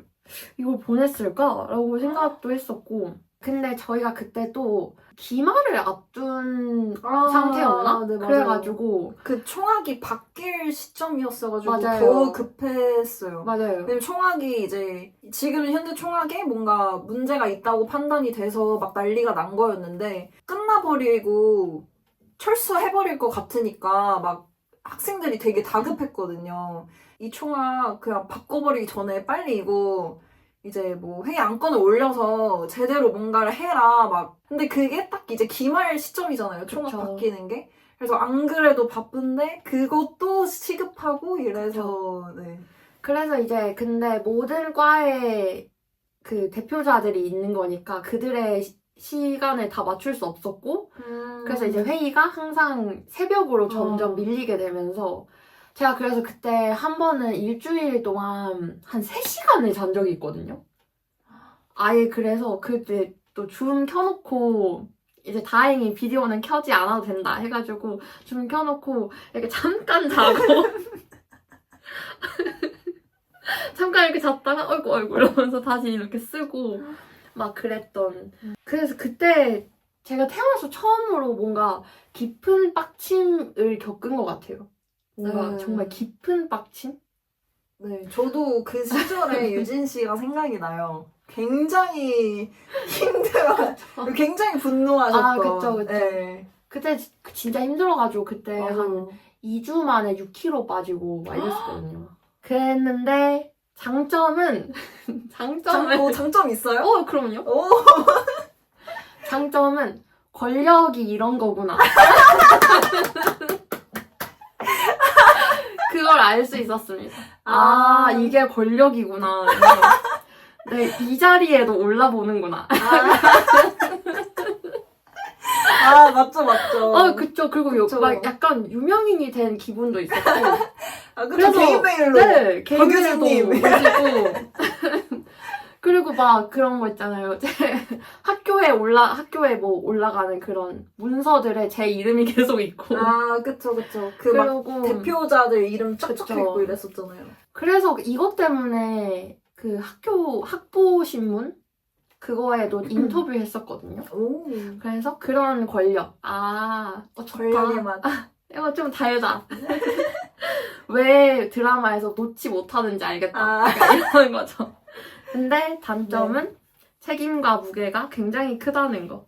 이걸 보냈을까라고 생각도 했었고. 근데 저희가 그때 또 기말을 앞둔 상태였나? 네, 맞아요. 그래가지고 그 총학이 바뀔 시점이었어가지고 맞아요. 더 급했어요. 맞아요. 왜냐면 총학이 이제 지금 현재 총학에 뭔가 문제가 있다고 판단이 돼서 막 난리가 난 거였는데 끝나버리고 철수해버릴 것 같으니까 막 학생들이 되게 다급했거든요. 이 총학 그냥 바꿔버리기 전에 빨리 이거 이제 뭐 회의 안건을 올려서 제대로 뭔가를 해라 막. 근데 그게 딱 이제 기말 시점이잖아요. 총학 바뀌는 게. 그래서 안 그래도 바쁜데 그것도 시급하고 이래서 네. 그래서 이제 근데 모든 과에 그 대표자들이 있는 거니까 그들의 시간을 다 맞출 수 없었고 그래서 이제 회의가 항상 새벽으로 점점 밀리게 되면서 제가 그래서 그때 한 번은 일주일 동안 한 3시간을 잔 적이 있거든요. 아예 그래서 그때 또 줌 켜놓고 이제 다행히 비디오는 켜지 않아도 된다 해가지고 줌 켜놓고 이렇게 잠깐 자고 잠깐 이렇게 잤다가 어이구 이러면서 다시 이렇게 쓰고 막 그랬던. 그래서 그때 제가 태어나서 처음으로 뭔가 깊은 빡침을 겪은 것 같아요. 뭔가 정말 깊은 빡침? 네, 저도 그 시절에 유진 씨가 생각이 나요. 굉장히 굉장히 분노하셨던. 그쵸. 네. 그때 진짜 힘들어가지고 그때 맞아요. 한 2주 만에 6kg 빠지고 막 이랬었거든요. 그랬는데 장점은 장점 있어요? 그럼요. 장점은 권력이 이런 거구나. 그걸 알 수 있었습니다. 이게 권력이구나. 네, 이 자리에도 올라보는구나. 맞죠. 그쵸. 그리고 막 약간 유명인이 된 기분도 있었고. 그래서 개인 메일로. 네, 개인 메일도 박유진님. 오시고. 그리고 막 그런 거 있잖아요. 학교에 뭐 올라가는 그런 문서들에 제 이름이 계속 있고. 그쵸. 그 막 대표자들 이름 쫙쫙 있고 이랬었잖아요. 그래서 이것 때문에 그 학부 신문? 그거에도 인터뷰 했었거든요. 오. 그래서 그런 권력. 좋다. 권력의 맛. 이거 좀 달다. 왜 드라마에서 놓지 못하는지 알겠다. 약간 이런 거죠. 근데 단점은 책임과 무게가 굉장히 크다는 거.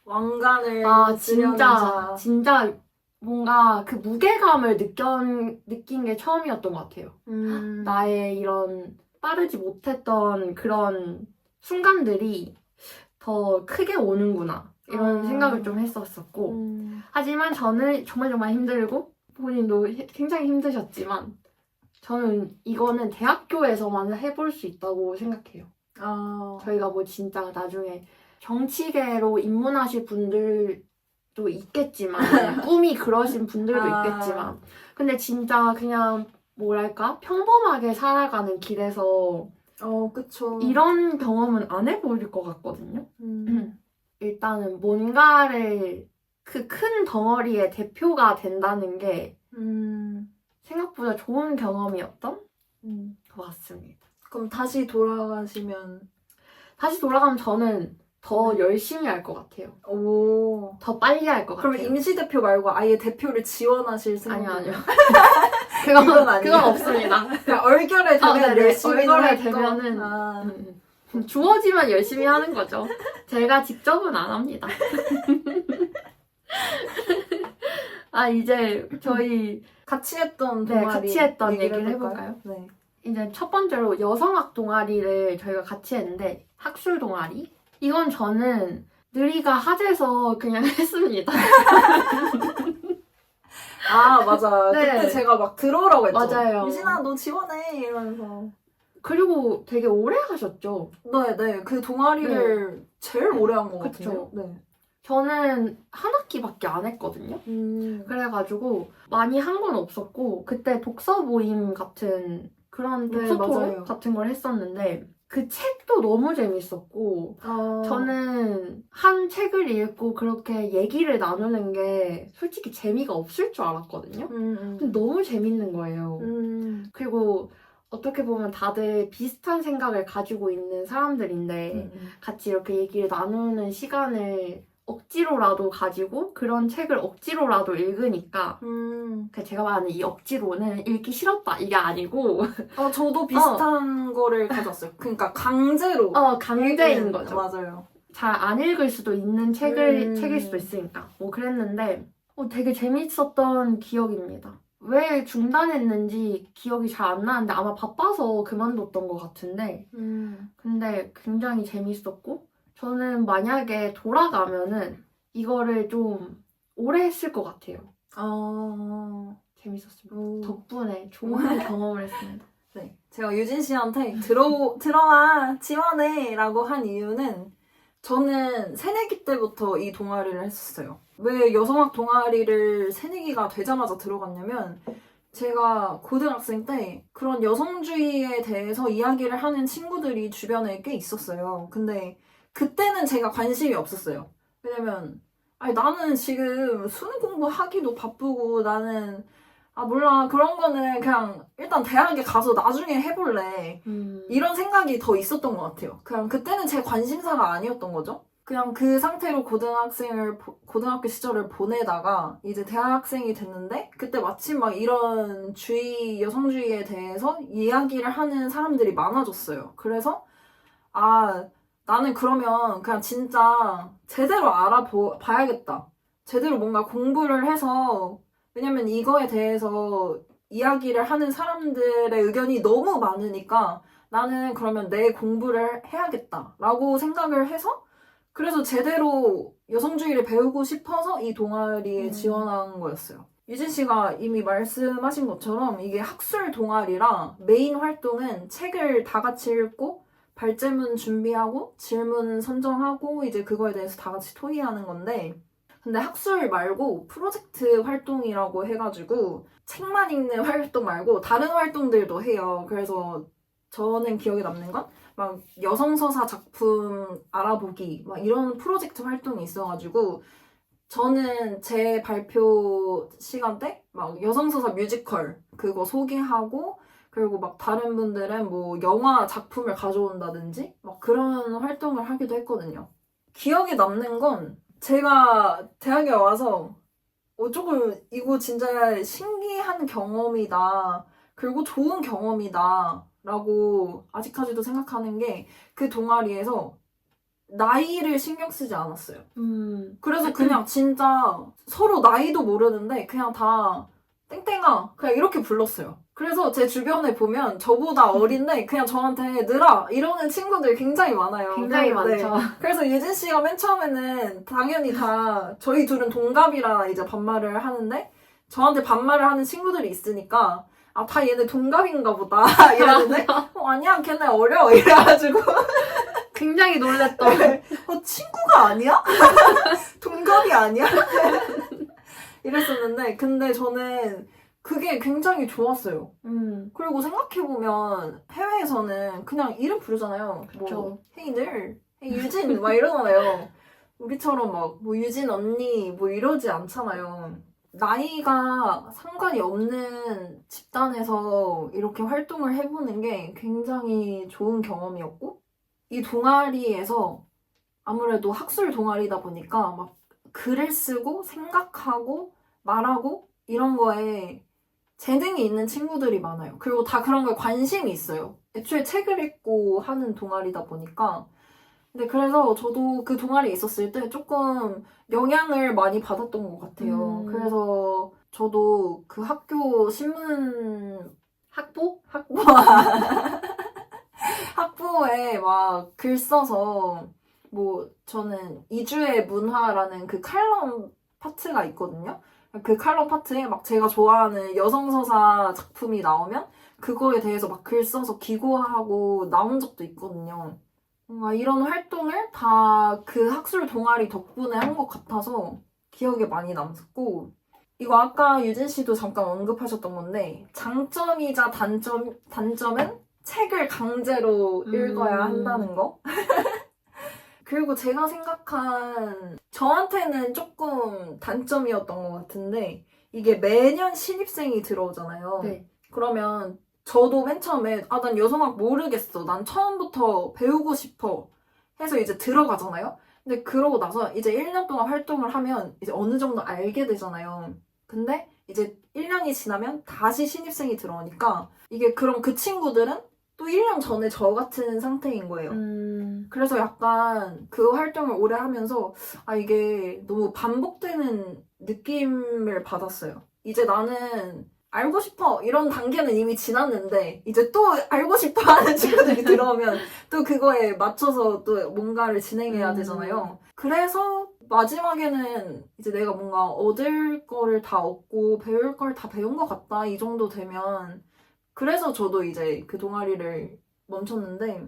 왕관을 진짜 뭔가 그 무게감을 느낀 게 처음이었던 것 같아요. 나의 이런 빠르지 못했던 그런 순간들이 더 크게 오는구나. 이런 생각을 좀 했었었고. 하지만 저는 정말 힘들고, 본인도 굉장히 힘드셨지만, 저는 이거는 대학교에서만 해볼 수 있다고 생각해요. 저희가 뭐 진짜 나중에 정치계로 입문하실 분들도 있겠지만, 꿈이 그러신 분들도 있겠지만, 근데 진짜 그냥 뭐랄까? 평범하게 살아가는 길에서 그쵸. 이런 경험은 안 해볼 것 같거든요. 일단은 뭔가를 그 큰 덩어리의 대표가 된다는 게 생각보다 좋은 경험이었던 것 같습니다. 그럼 다시 돌아가시면 다시 돌아가면 저는 더 열심히 할 것 같아요. 오. 더 빨리 할 것 같아요. 그럼 임시대표 말고 아예 대표를 지원하실 생각? 아니요. 그건 아니에요. 그건 없습니다. 그냥 얼결에 되면 네네. 열심히 얼결에 할 거. 되면은 주어지면 열심히 하는 거죠. 제가 직접은 안 합니다. 이제 저희 같이 했던 동아리 같이 했던 얘기를 해볼까요? 네. 이제 첫 번째로 여성학 동아리를 저희가 같이 했는데 학술 동아리? 이건 저는 느리가 하재서 그냥 했습니다. 맞아. 네. 그때 제가 막 들어오라고 했죠. 맞아요. 유진아 너 지원해 이러면서. 그리고 되게 오래 하셨죠? 네. 그 동아리를 제일 오래 한 것 그쵸. 같아요. 네. 저는 한 학기밖에 안 했거든요. 그래가지고 많이 한 건 없었고 그때 독서 모임 같은 그런 독서 토론 같은 걸 했었는데 그 책도 너무 재밌었고 저는 한 책을 읽고 그렇게 얘기를 나누는 게 솔직히 재미가 없을 줄 알았거든요. 근데 너무 재밌는 거예요. 그리고 어떻게 보면 다들 비슷한 생각을 가지고 있는 사람들인데 같이 이렇게 얘기를 나누는 시간을 억지로라도 가지고 그런 책을 억지로라도 읽으니까 제가 말하는 이 억지로는 읽기 싫었다 이게 아니고 저도 비슷한 거를 가졌어요. 그러니까 강제로 강제인 거죠. 맞아요. 잘 안 읽을 수도 있는 책일 수도 있으니까 뭐 그랬는데 되게 재밌었던 기억입니다. 왜 중단했는지 기억이 잘 안 나는데 아마 바빠서 그만뒀던 것 같은데 근데 굉장히 재밌었고 저는 만약에 돌아가면은 이거를 좀 오래 했을 것 같아요. 재밌었습니다. 덕분에 좋은 경험을 했습니다. 네, 제가 유진 씨한테 들어와 지원해 라고 한 이유는 저는 새내기 때부터 이 동아리를 했었어요. 왜 여성학 동아리를 새내기가 되자마자 들어갔냐면 제가 고등학생 때 그런 여성주의에 대해서 이야기를 하는 친구들이 주변에 꽤 있었어요. 근데 그때는 제가 관심이 없었어요. 왜냐면 나는 지금 수능 공부하기도 바쁘고 나는 몰라 그런 거는 그냥 일단 대학에 가서 나중에 해볼래 이런 생각이 더 있었던 것 같아요. 그냥 그때는 제 관심사가 아니었던 거죠. 그냥 그 상태로 고등학교 시절을 보내다가 이제 대학생이 됐는데 그때 마침 막 이런 여성주의에 대해서 이야기를 하는 사람들이 많아졌어요. 그래서 나는 그러면 그냥 진짜 제대로 알아봐야겠다. 제대로 뭔가 공부를 해서 왜냐면 이거에 대해서 이야기를 하는 사람들의 의견이 너무 많으니까 나는 그러면 내 공부를 해야겠다라고 생각을 해서 그래서 제대로 여성주의를 배우고 싶어서 이 동아리에 지원한 거였어요. 유진 씨가 이미 말씀하신 것처럼 이게 학술 동아리라 메인 활동은 책을 다 같이 읽고 발제문 준비하고 질문 선정하고 이제 그거에 대해서 다 같이 토의하는 건데 근데 학술 말고 프로젝트 활동이라고 해가지고 책만 읽는 활동 말고 다른 활동들도 해요. 그래서 저는 기억에 남는 건 막 여성서사 작품 알아보기 막 이런 프로젝트 활동이 있어가지고 저는 제 발표 시간 때 막 여성서사 뮤지컬 그거 소개하고 그리고 막 다른 분들은 뭐 영화 작품을 가져온다든지 막 그런 활동을 하기도 했거든요. 기억에 남는 건 제가 대학에 와서 조금 이거 진짜 신기한 경험이다. 그리고 좋은 경험이다. 라고 아직까지도 생각하는 게 그 동아리에서 나이를 신경 쓰지 않았어요. 그래서 그냥 진짜 서로 나이도 모르는데 그냥 다 땡땡아 그냥 이렇게 불렀어요. 그래서 제 주변에 보면 저보다 어린데 그냥 저한테 느라 이러는 친구들 굉장히 많아요. 굉장히 네. 많죠. 그래서 유진 씨가 맨 처음에는 당연히 다 저희 둘은 동갑이라 이제 반말을 하는데 저한테 반말을 하는 친구들이 있으니까 아, 다 얘네 동갑인가 보다 이러는데 아니야 걔네 어려 이래가지고 굉장히 놀랬던. 친구가 아니야? 동갑이 아니야? 이랬었는데 근데 저는 그게 굉장히 좋았어요. 그리고 생각해보면 해외에서는 그냥 이름 부르잖아요. 그쵸. 뭐 헤이들, 헤이 유진 막 이러잖아요. 우리처럼 막 뭐 유진 언니 뭐 이러지 않잖아요. 나이가 상관이 없는 집단에서 이렇게 활동을 해보는 게 굉장히 좋은 경험이었고 이 동아리에서 아무래도 학술 동아리다 보니까 막 글을 쓰고 생각하고 말하고 이런 거에 재능이 있는 친구들이 많아요. 그리고 다 그런 거에 관심이 있어요. 애초에 책을 읽고 하는 동아리다 보니까. 근데 그래서 저도 그 동아리에 있었을 때 조금 영향을 많이 받았던 것 같아요. 그래서 저도 그 학교 신문 학부에 막 글 써서 뭐 저는 이주의 문화라는 그 칼럼 파트가 있거든요. 그 칼럼 파트에 막 제가 좋아하는 여성서사 작품이 나오면 그거에 대해서 막 글 써서 기고하고 나온 적도 있거든요. 뭔가 이런 활동을 다 그 학술 동아리 덕분에 한 것 같아서 기억에 많이 남고 이거 아까 유진 씨도 잠깐 언급하셨던 건데 장점이자 단점은 책을 강제로 읽어야 한다는 거. 그리고 제가 생각한 저한테는 조금 단점이었던 것 같은데 이게 매년 신입생이 들어오잖아요. 네. 그러면 저도 맨 처음에 난 여성학 모르겠어. 난 처음부터 배우고 싶어. 해서 이제 들어가잖아요. 근데 그러고 나서 이제 1년 동안 활동을 하면 이제 어느 정도 알게 되잖아요. 근데 이제 1년이 지나면 다시 신입생이 들어오니까 이게 그럼 그 친구들은 또 1년 전에 저 같은 상태인 거예요. 그래서 약간 그 활동을 오래 하면서 이게 너무 반복되는 느낌을 받았어요. 이제 나는 알고 싶어 이런 단계는 이미 지났는데 이제 또 알고 싶어 하는 친구들이 들어오면 또 그거에 맞춰서 또 뭔가를 진행해야 되잖아요. 그래서 마지막에는 이제 내가 뭔가 얻을 거를 다 얻고 배울 걸 다 배운 것 같다 이 정도 되면 그래서 저도 이제 그 동아리를 멈췄는데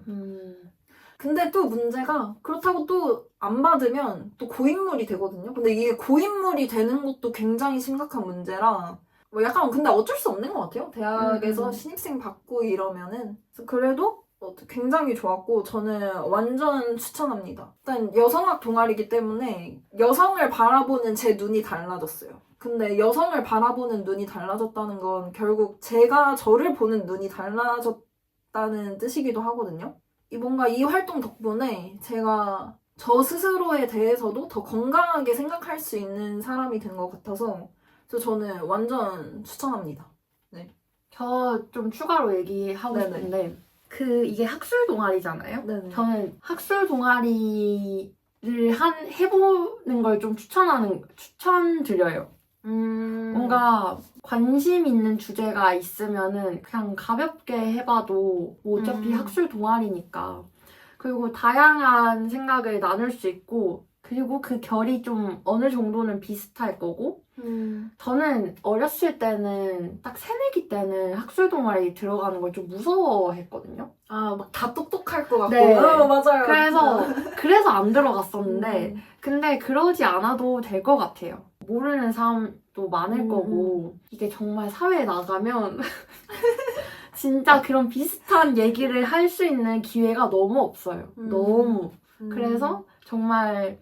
근데 또 문제가 그렇다고 또 안 받으면 또 고인물이 되거든요. 근데 이게 고인물이 되는 것도 굉장히 심각한 문제라 뭐 약간 근데 어쩔 수 없는 것 같아요. 대학에서 신입생 받고 이러면은 그래도 굉장히 좋았고 저는 완전 추천합니다. 일단 여성학 동아리이기 때문에 여성을 바라보는 제 눈이 달라졌어요. 근데 여성을 바라보는 눈이 달라졌다는 건 결국 제가 저를 보는 눈이 달라졌다는 뜻이기도 하거든요. 뭔가 이 활동 덕분에 제가 저 스스로에 대해서도 더 건강하게 생각할 수 있는 사람이 된 것 같아서 그래서 저는 완전 추천합니다. 네. 저 좀 추가로 얘기하고 네네. 싶은데 이게 학술 동아리잖아요. 네네. 저는 학술 동아리를 해보는 걸 좀 추천드려요. 뭔가 관심 있는 주제가 있으면은 그냥 가볍게 해봐도 뭐 어차피 학술 동아리니까 그리고 다양한 생각을 나눌 수 있고 그리고 그 결이 좀 어느 정도는 비슷할 거고 저는 어렸을 때는 딱 새내기 때는 학술 동아리 들어가는 걸 좀 무서워했거든요. 막 다 똑똑할 것 같고. 네. 맞아요. 그래서 안 들어갔었는데 근데 그러지 않아도 될 것 같아요. 모르는 사람도 많을 거고 이게 정말 사회에 나가면 진짜 그런 비슷한 얘기를 할 수 있는 기회가 너무 없어요. 너무. 그래서 정말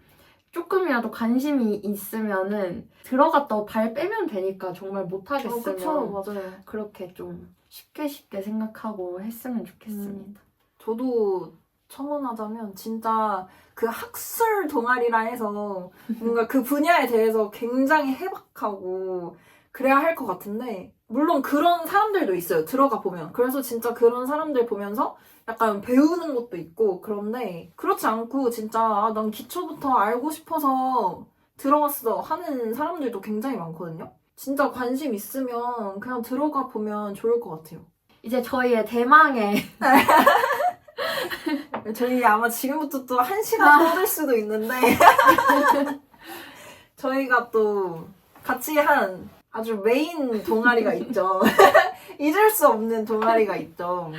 조금이라도 관심이 있으면은 들어갔다 발 빼면 되니까 정말 못하겠으면 그쵸, 맞아요. 그렇게 좀 쉽게 생각하고 했으면 좋겠습니다. 저도 첨언하자면 진짜 그 학술 동아리라 해서 뭔가 그 분야에 대해서 굉장히 해박하고 그래야 할 것 같은데 물론 그런 사람들도 있어요. 들어가 보면. 그래서 진짜 그런 사람들 보면서 약간 배우는 것도 있고 그런데 그렇지 않고 진짜 난 기초부터 알고 싶어서 들어갔어 하는 사람들도 굉장히 많거든요. 진짜 관심 있으면 그냥 들어가 보면 좋을 것 같아요. 이제 저희의 대망의 저희 아마 지금부터 또 1시간 떠들 수도 있는데 저희가 또 같이 한 아주 메인 동아리가 있죠. 잊을 수 없는 동아리가 있죠.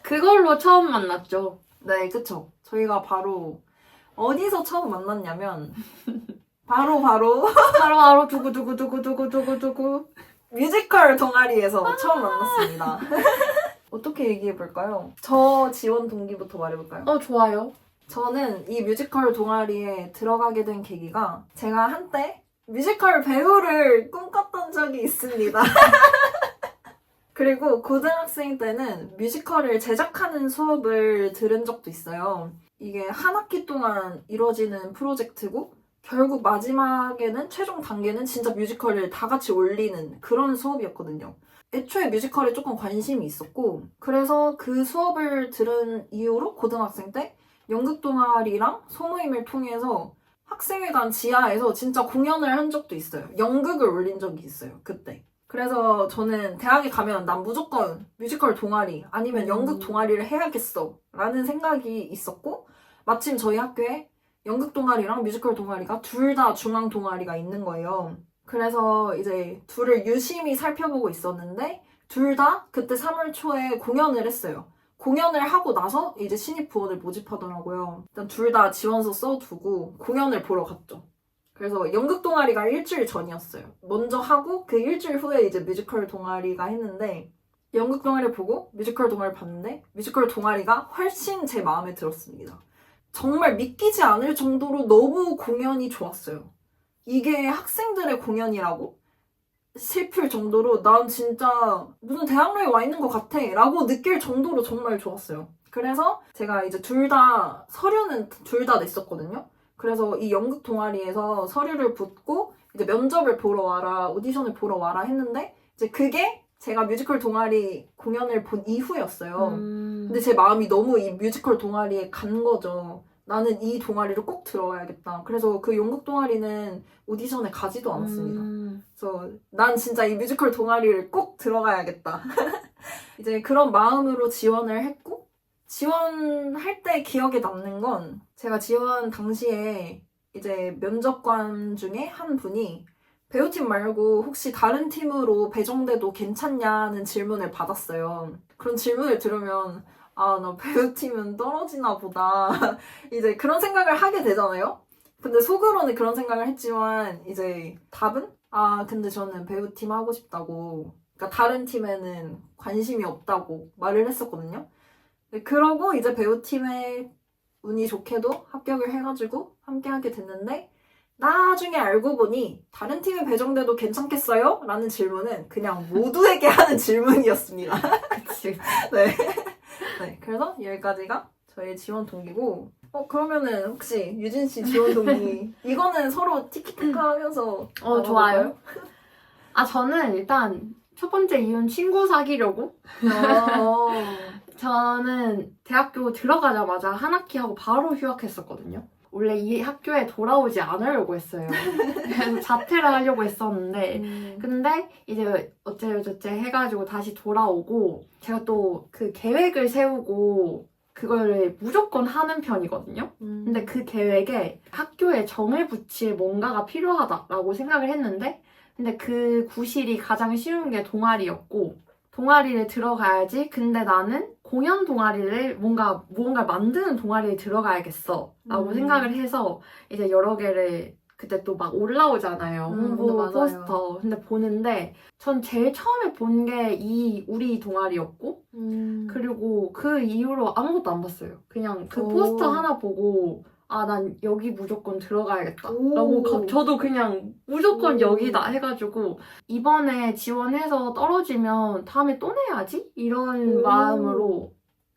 그걸로 처음 만났죠. 네, 그쵸. 저희가 바로 어디서 처음 만났냐면 바로 바로 두구두구두구두구두구두구 뮤지컬 동아리에서 처음 만났습니다. 어떻게 얘기해볼까요? 저 지원 동기부터 말해볼까요? 좋아요. 저는 이 뮤지컬 동아리에 들어가게 된 계기가 제가 한때 뮤지컬 배우를 꿈꿨던 적이 있습니다. 그리고 고등학생 때는 뮤지컬을 제작하는 수업을 들은 적도 있어요. 이게 한 학기 동안 이루어지는 프로젝트고 결국 마지막에는 최종 단계는 진짜 뮤지컬을 다 같이 올리는 그런 수업이었거든요. 애초에 뮤지컬에 조금 관심이 있었고 그래서 그 수업을 들은 이후로 고등학생 때 연극 동아리랑 소모임을 통해서 학생회관 지하에서 진짜 공연을 한 적도 있어요. 연극을 올린 적이 있어요. 그때. 그래서 저는 대학에 가면 난 무조건 뮤지컬 동아리 아니면 연극 동아리를 해야겠어 라는 생각이 있었고 마침 저희 학교에 연극 동아리랑 뮤지컬 동아리가 둘 다 중앙 동아리가 있는 거예요. 그래서 이제 둘을 유심히 살펴보고 있었는데 둘 다 그때 3월 초에 공연을 했어요. 공연을 하고 나서 이제 신입 부원을 모집하더라고요. 일단 둘 다 지원서 써두고 공연을 보러 갔죠. 그래서 연극 동아리가 일주일 전이었어요. 먼저 하고 그 일주일 후에 이제 뮤지컬 동아리가 했는데 연극 동아리를 보고 뮤지컬 동아리를 봤는데 뮤지컬 동아리가 훨씬 제 마음에 들었습니다. 정말 믿기지 않을 정도로 너무 공연이 좋았어요. 이게 학생들의 공연이라고? 싶을 정도로 난 진짜 무슨 대학로에 와 있는 것 같아 라고 느낄 정도로 정말 좋았어요. 그래서 제가 이제 둘 다 서류는 둘 다 냈었거든요. 그래서 이 연극 동아리에서 서류를 붓고 이제 면접을 보러 와라, 오디션을 보러 와라 했는데 이제 그게 제가 뮤지컬 동아리 공연을 본 이후였어요. 근데 제 마음이 너무 이 뮤지컬 동아리에 간 거죠. 나는 이 동아리를 꼭 들어가야겠다. 그래서 그 연극 동아리는 오디션에 가지도 않았습니다. 그래서 난 진짜 이 뮤지컬 동아리를 꼭 들어가야겠다. 이제 그런 마음으로 지원을 했고 지원할 때 기억에 남는 건 제가 지원 당시에 이제 면접관 중에 한 분이 배우팀 말고 혹시 다른 팀으로 배정돼도 괜찮냐는 질문을 받았어요. 그런 질문을 들으면 아, 나 배우팀은 떨어지나 보다. 이제 그런 생각을 하게 되잖아요? 근데 속으로는 그런 생각을 했지만 이제 답은? 아, 근데 저는 배우팀 하고 싶다고. 그러니까 다른 팀에는 관심이 없다고 말을 했었거든요. 그러고 이제 배우팀에 운이 좋게도 합격을 해가지고 함께 하게 됐는데 나중에 알고 보니 다른 팀에 배정돼도 괜찮겠어요? 라는 질문은 그냥 모두에게 하는 질문이었습니다. 그치. 네. 네, 그래서 여기까지가 저의 지원 동기고 그러면은 혹시 유진 씨 지원 동기 이거는 서로 티키타카 하면서 좋아요. 저는 일단 첫 번째 이유는 친구 사귀려고. 저는 대학교 들어가자마자 한 학기 하고 바로 휴학했었거든요. 원래 이 학교에 돌아오지 않으려고 했어요. 그래서 자퇴를 하려고 했었는데 근데 이제 어째저째 해가지고 다시 돌아오고 제가 또 그 계획을 세우고 그거를 무조건 하는 편이거든요. 근데 그 계획에 학교에 정을 붙일 뭔가가 필요하다라고 생각을 했는데 근데 그 구실이 가장 쉬운 게 동아리였고 동아리를 들어가야지. 근데 나는 공연 동아리를 무언가를 만드는 동아리에 들어가야겠어 라고 생각을 해서 이제 여러 개를 그때 또 막 올라오잖아요. 홍보 맞아요. 포스터. 근데 보는데 전 제일 처음에 본 게 우리 동아리였고 그리고 그 이후로 아무것도 안 봤어요. 그냥 그 포스터 하나 보고 아, 난 여기 무조건 들어가야겠다. 오. 라고 저도 그냥 무조건 오. 여기다 해가지고 이번에 지원해서 떨어지면 다음에 또 내야지? 이런 오. 마음으로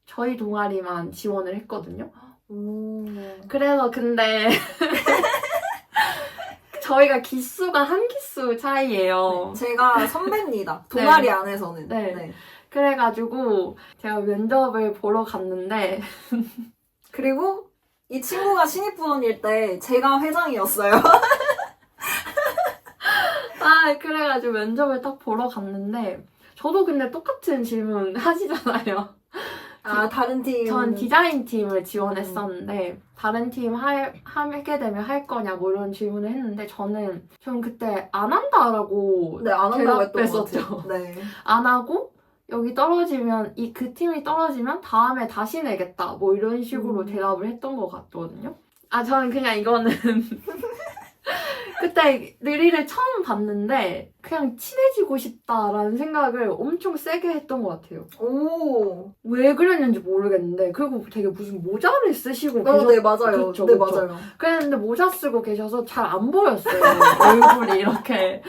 저희 동아리만 지원을 했거든요. 오. 그래서 근데 저희가 기수가 한 기수 차이예요. 제가 선배입니다. 동아리 네. 안에서는. 네. 그래가지고 제가 면접을 보러 갔는데 그리고 이 친구가 신입부원일 때 제가 회장이었어요. 아, 그래가지고 면접을 딱 보러 갔는데 저도 근데 똑같은 질문 하시잖아요. 아, 다른 팀. 전 디자인 팀을 지원했었는데 다른 팀 하게 되면 할 거냐 뭐 이런 질문을 했는데 저는 그때 안 한다라고 네, 안 한다고 했던 것 대답했었죠. 같아요. 네. 안 하고 여기 떨어지면 그 팀이 떨어지면 다음에 다시 내겠다 뭐 이런 식으로 대답을 했던 것 같거든요. 아, 저는 그냥 이거는 그때 느리를 처음 봤는데 그냥 친해지고 싶다라는 생각을 엄청 세게 했던 것 같아요. 오. 왜 그랬는지 모르겠는데 그리고 되게 무슨 모자를 쓰시고 네, 맞아요. 그쵸, 네, 그쵸. 맞아요. 그랬는데 모자 쓰고 계셔서 잘 안 보였어요. 얼굴이 이렇게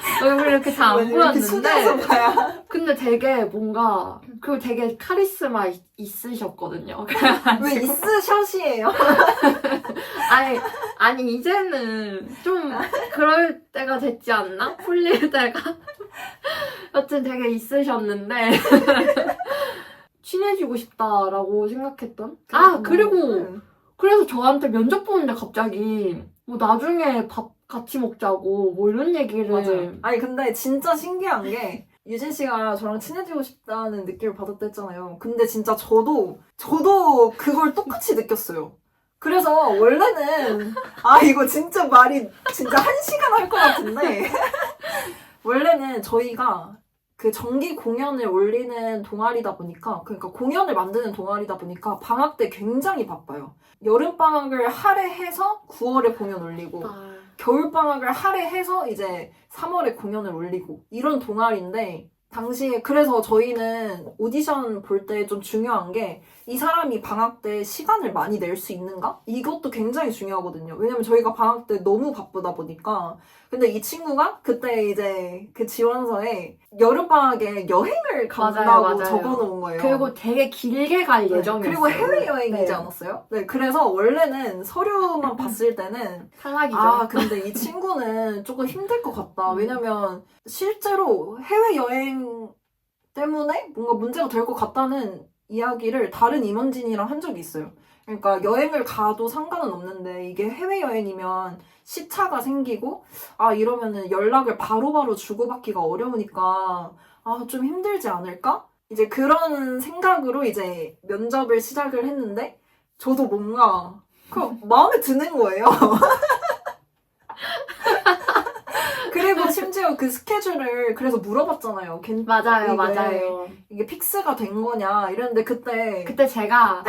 잘 안 이렇게 수다에서 보였는데 봐야. 근데 되게 뭔가 그리고 되게 카리스마 있으셨거든요. 왜 이스샷이에요? 아니 이제는 좀 그럴 때가 됐지 않나? 풀릴 때가? 여튼 되게 있으셨는데 친해지고 싶다라고 생각했던? 아, 그리고 그래서 저한테 면접 보는데 갑자기 뭐 나중에 밥 같이 먹자고 뭐 이런 얘기를 맞아요. 아니 근데 진짜 신기한 게 유진 씨가 저랑 친해지고 싶다는 느낌을 받았다 했잖아요. 근데 진짜 저도 그걸 똑같이 느꼈어요. 그래서 원래는 이거 진짜 말이 진짜 1시간 할 것 같은데 원래는 저희가 그 정기 공연을 올리는 동아리다 보니까 그러니까 공연을 만드는 동아리다 보니까 방학 때 굉장히 바빠요. 여름방학을 할애해서 9월에 공연 올리고 겨울방학을 할애해서 이제 3월에 공연을 올리고 이런 동아리인데 당시에 그래서 저희는 오디션 볼 때 좀 중요한 게 이 사람이 방학 때 시간을 많이 낼 수 있는가? 이것도 굉장히 중요하거든요. 왜냐면 저희가 방학 때 너무 바쁘다 보니까 근데 이 친구가 그때 이제 그 지원서에 여름방학에 여행을 간다고 맞아요. 적어놓은 거예요. 그리고 되게 길게 갈 예정이었어요. 그리고 해외여행이지 네. 않았어요? 네, 그래서 원래는 서류만 봤을 때는 탈락이죠. 근데 이 친구는 조금 힘들 것 같다. 왜냐면 실제로 해외여행 때문에 뭔가 문제가 될 것 같다는 이야기를 다른 임원진이랑 한 적이 있어요. 그러니까 여행을 가도 상관은 없는데 이게 해외여행이면 시차가 생기고 이러면은 연락을 바로바로 주고받기가 어려우니까 좀 힘들지 않을까? 이제 그런 생각으로 이제 면접을 시작을 했는데 저도 뭔가 마음에 드는 거예요. 그리고 심지어 그 스케줄을 그래서 물어봤잖아요. 맞아요. 이게 픽스가 된 거냐 이랬는데 그때 제가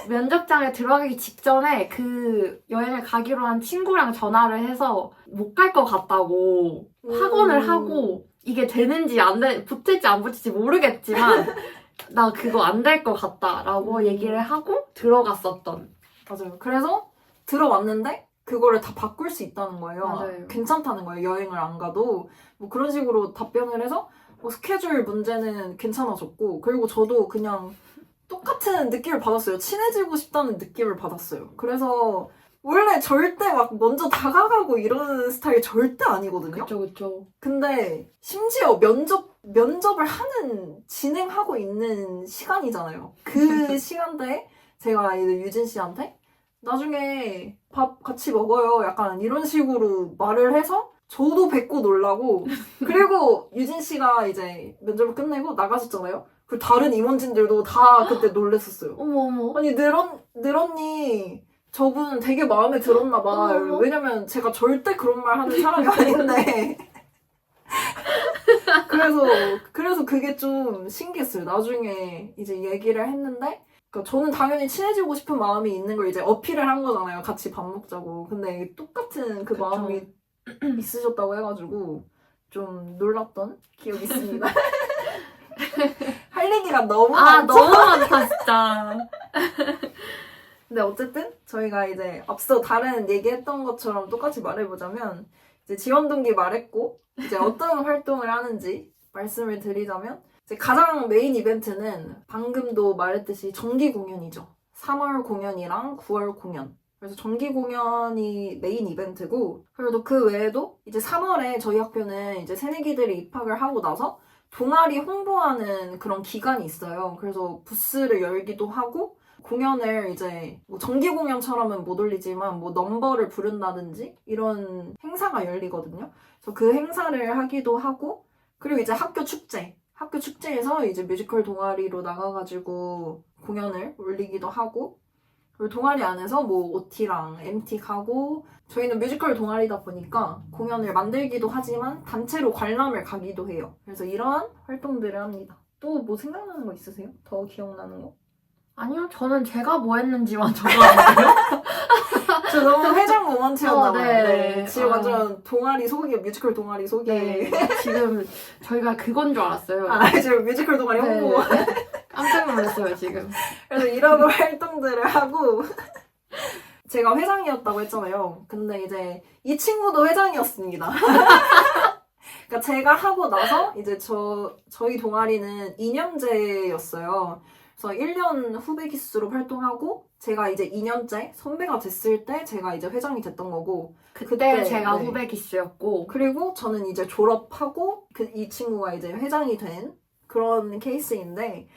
면접장에 들어가기 직전에 그 여행을 가기로 한 친구랑 전화를 해서 못 갈 것 같다고 확언을 하고 이게 되는지 붙을지 안 붙을지 모르겠지만 나 그거 안 될 것 같다라고 얘기를 하고 들어갔었던. 맞아요. 그래서 들어왔는데 그거를 다 바꿀 수 있다는 거예요. 맞아요. 괜찮다는 거예요. 여행을 안 가도. 뭐 그런 식으로 답변을 해서 스케줄 문제는 괜찮아졌고 그리고 저도 그냥 똑같은 느낌을 받았어요. 친해지고 싶다는 느낌을 받았어요. 그래서 원래 절대 막 먼저 다가가고 이러는 스타일이 절대 아니거든요. 그쵸. 근데 심지어 면접을 진행하고 있는 시간이잖아요. 그 시간대에 제가 이제 유진 씨한테 나중에 밥 같이 먹어요. 약간 이런 식으로 말을 해서 저도 뵙고 놀라고 그리고 유진 씨가 이제 면접을 끝내고 나가셨잖아요. 그리고 다른 임원진들도 다 그때 놀랬었어요. 어머. 아니 늘언니 저분 되게 마음에 들었나 봐. 왜냐면 제가 절대 그런 말 하는 사람이 아닌데 그래서 그게 좀 신기했어요. 나중에 이제 얘기를 했는데 그러니까 저는 당연히 친해지고 싶은 마음이 있는 걸 이제 어필을 한 거잖아요. 같이 밥 먹자고. 근데 똑같은 그 마음이 있으셨다고 해가지고 좀 놀랐던 기억이 있습니다. 할 얘기가 너무 많죠? 너무 많다 진짜. 근데 어쨌든 저희가 이제 앞서 다른 얘기했던 것처럼 똑같이 말해보자면 이제 지원 동기 말했고 이제 어떤 활동을 하는지 말씀을 드리자면 이제 가장 메인 이벤트는 방금도 말했듯이 정기 공연이죠. 3월 공연이랑 9월 공연. 그래서 정기 공연이 메인 이벤트고 그래도 그 외에도 이제 3월에 저희 학교는 이제 새내기들이 입학을 하고 나서 동아리 홍보하는 그런 기간이 있어요. 그래서 부스를 열기도 하고 공연을 이제 뭐 정기 공연처럼은 못 올리지만 뭐 넘버를 부른다든지 이런 행사가 열리거든요. 그래서 그 행사를 하기도 하고 그리고 이제 학교 축제에서 이제 뮤지컬 동아리로 나가가지고 공연을 올리기도 하고 그리고 동아리 안에서 뭐 OT랑 MT 가고 저희는 뮤지컬 동아리다 보니까 공연을 만들기도 하지만 단체로 관람을 가기도 해요. 그래서 이러한 활동들을 합니다. 또 뭐 생각나는 거 있으세요? 더 기억나는 거? 아니요, 저는 제가 뭐 했는지만 적어놨어요. 저 너무 회장 모먼트였나 봐요. 네. 지금 완전 동아리 소개, 뮤지컬 동아리 소개. 네, 지금 저희가 그건 줄 알았어요. 지금 뮤지컬 동아리 홍보. 네. 깜짝 놀랐어요, 지금. 그래서 이런 활동들을 하고 제가 회장이었다고 했잖아요. 근데 이제 이 친구도 회장이었습니다. 그러니까 제가 하고 나서 이제 저희 동아리는 2년제였어요. 그래서 1년 후배 기수로 활동하고 제가 이제 2년째 선배가 됐을 때 제가 이제 회장이 됐던 거고 그때 제가 네. 후배 기수였고 그리고 저는 이제 졸업하고 이 친구가 이제 회장이 된 그런 케이스인데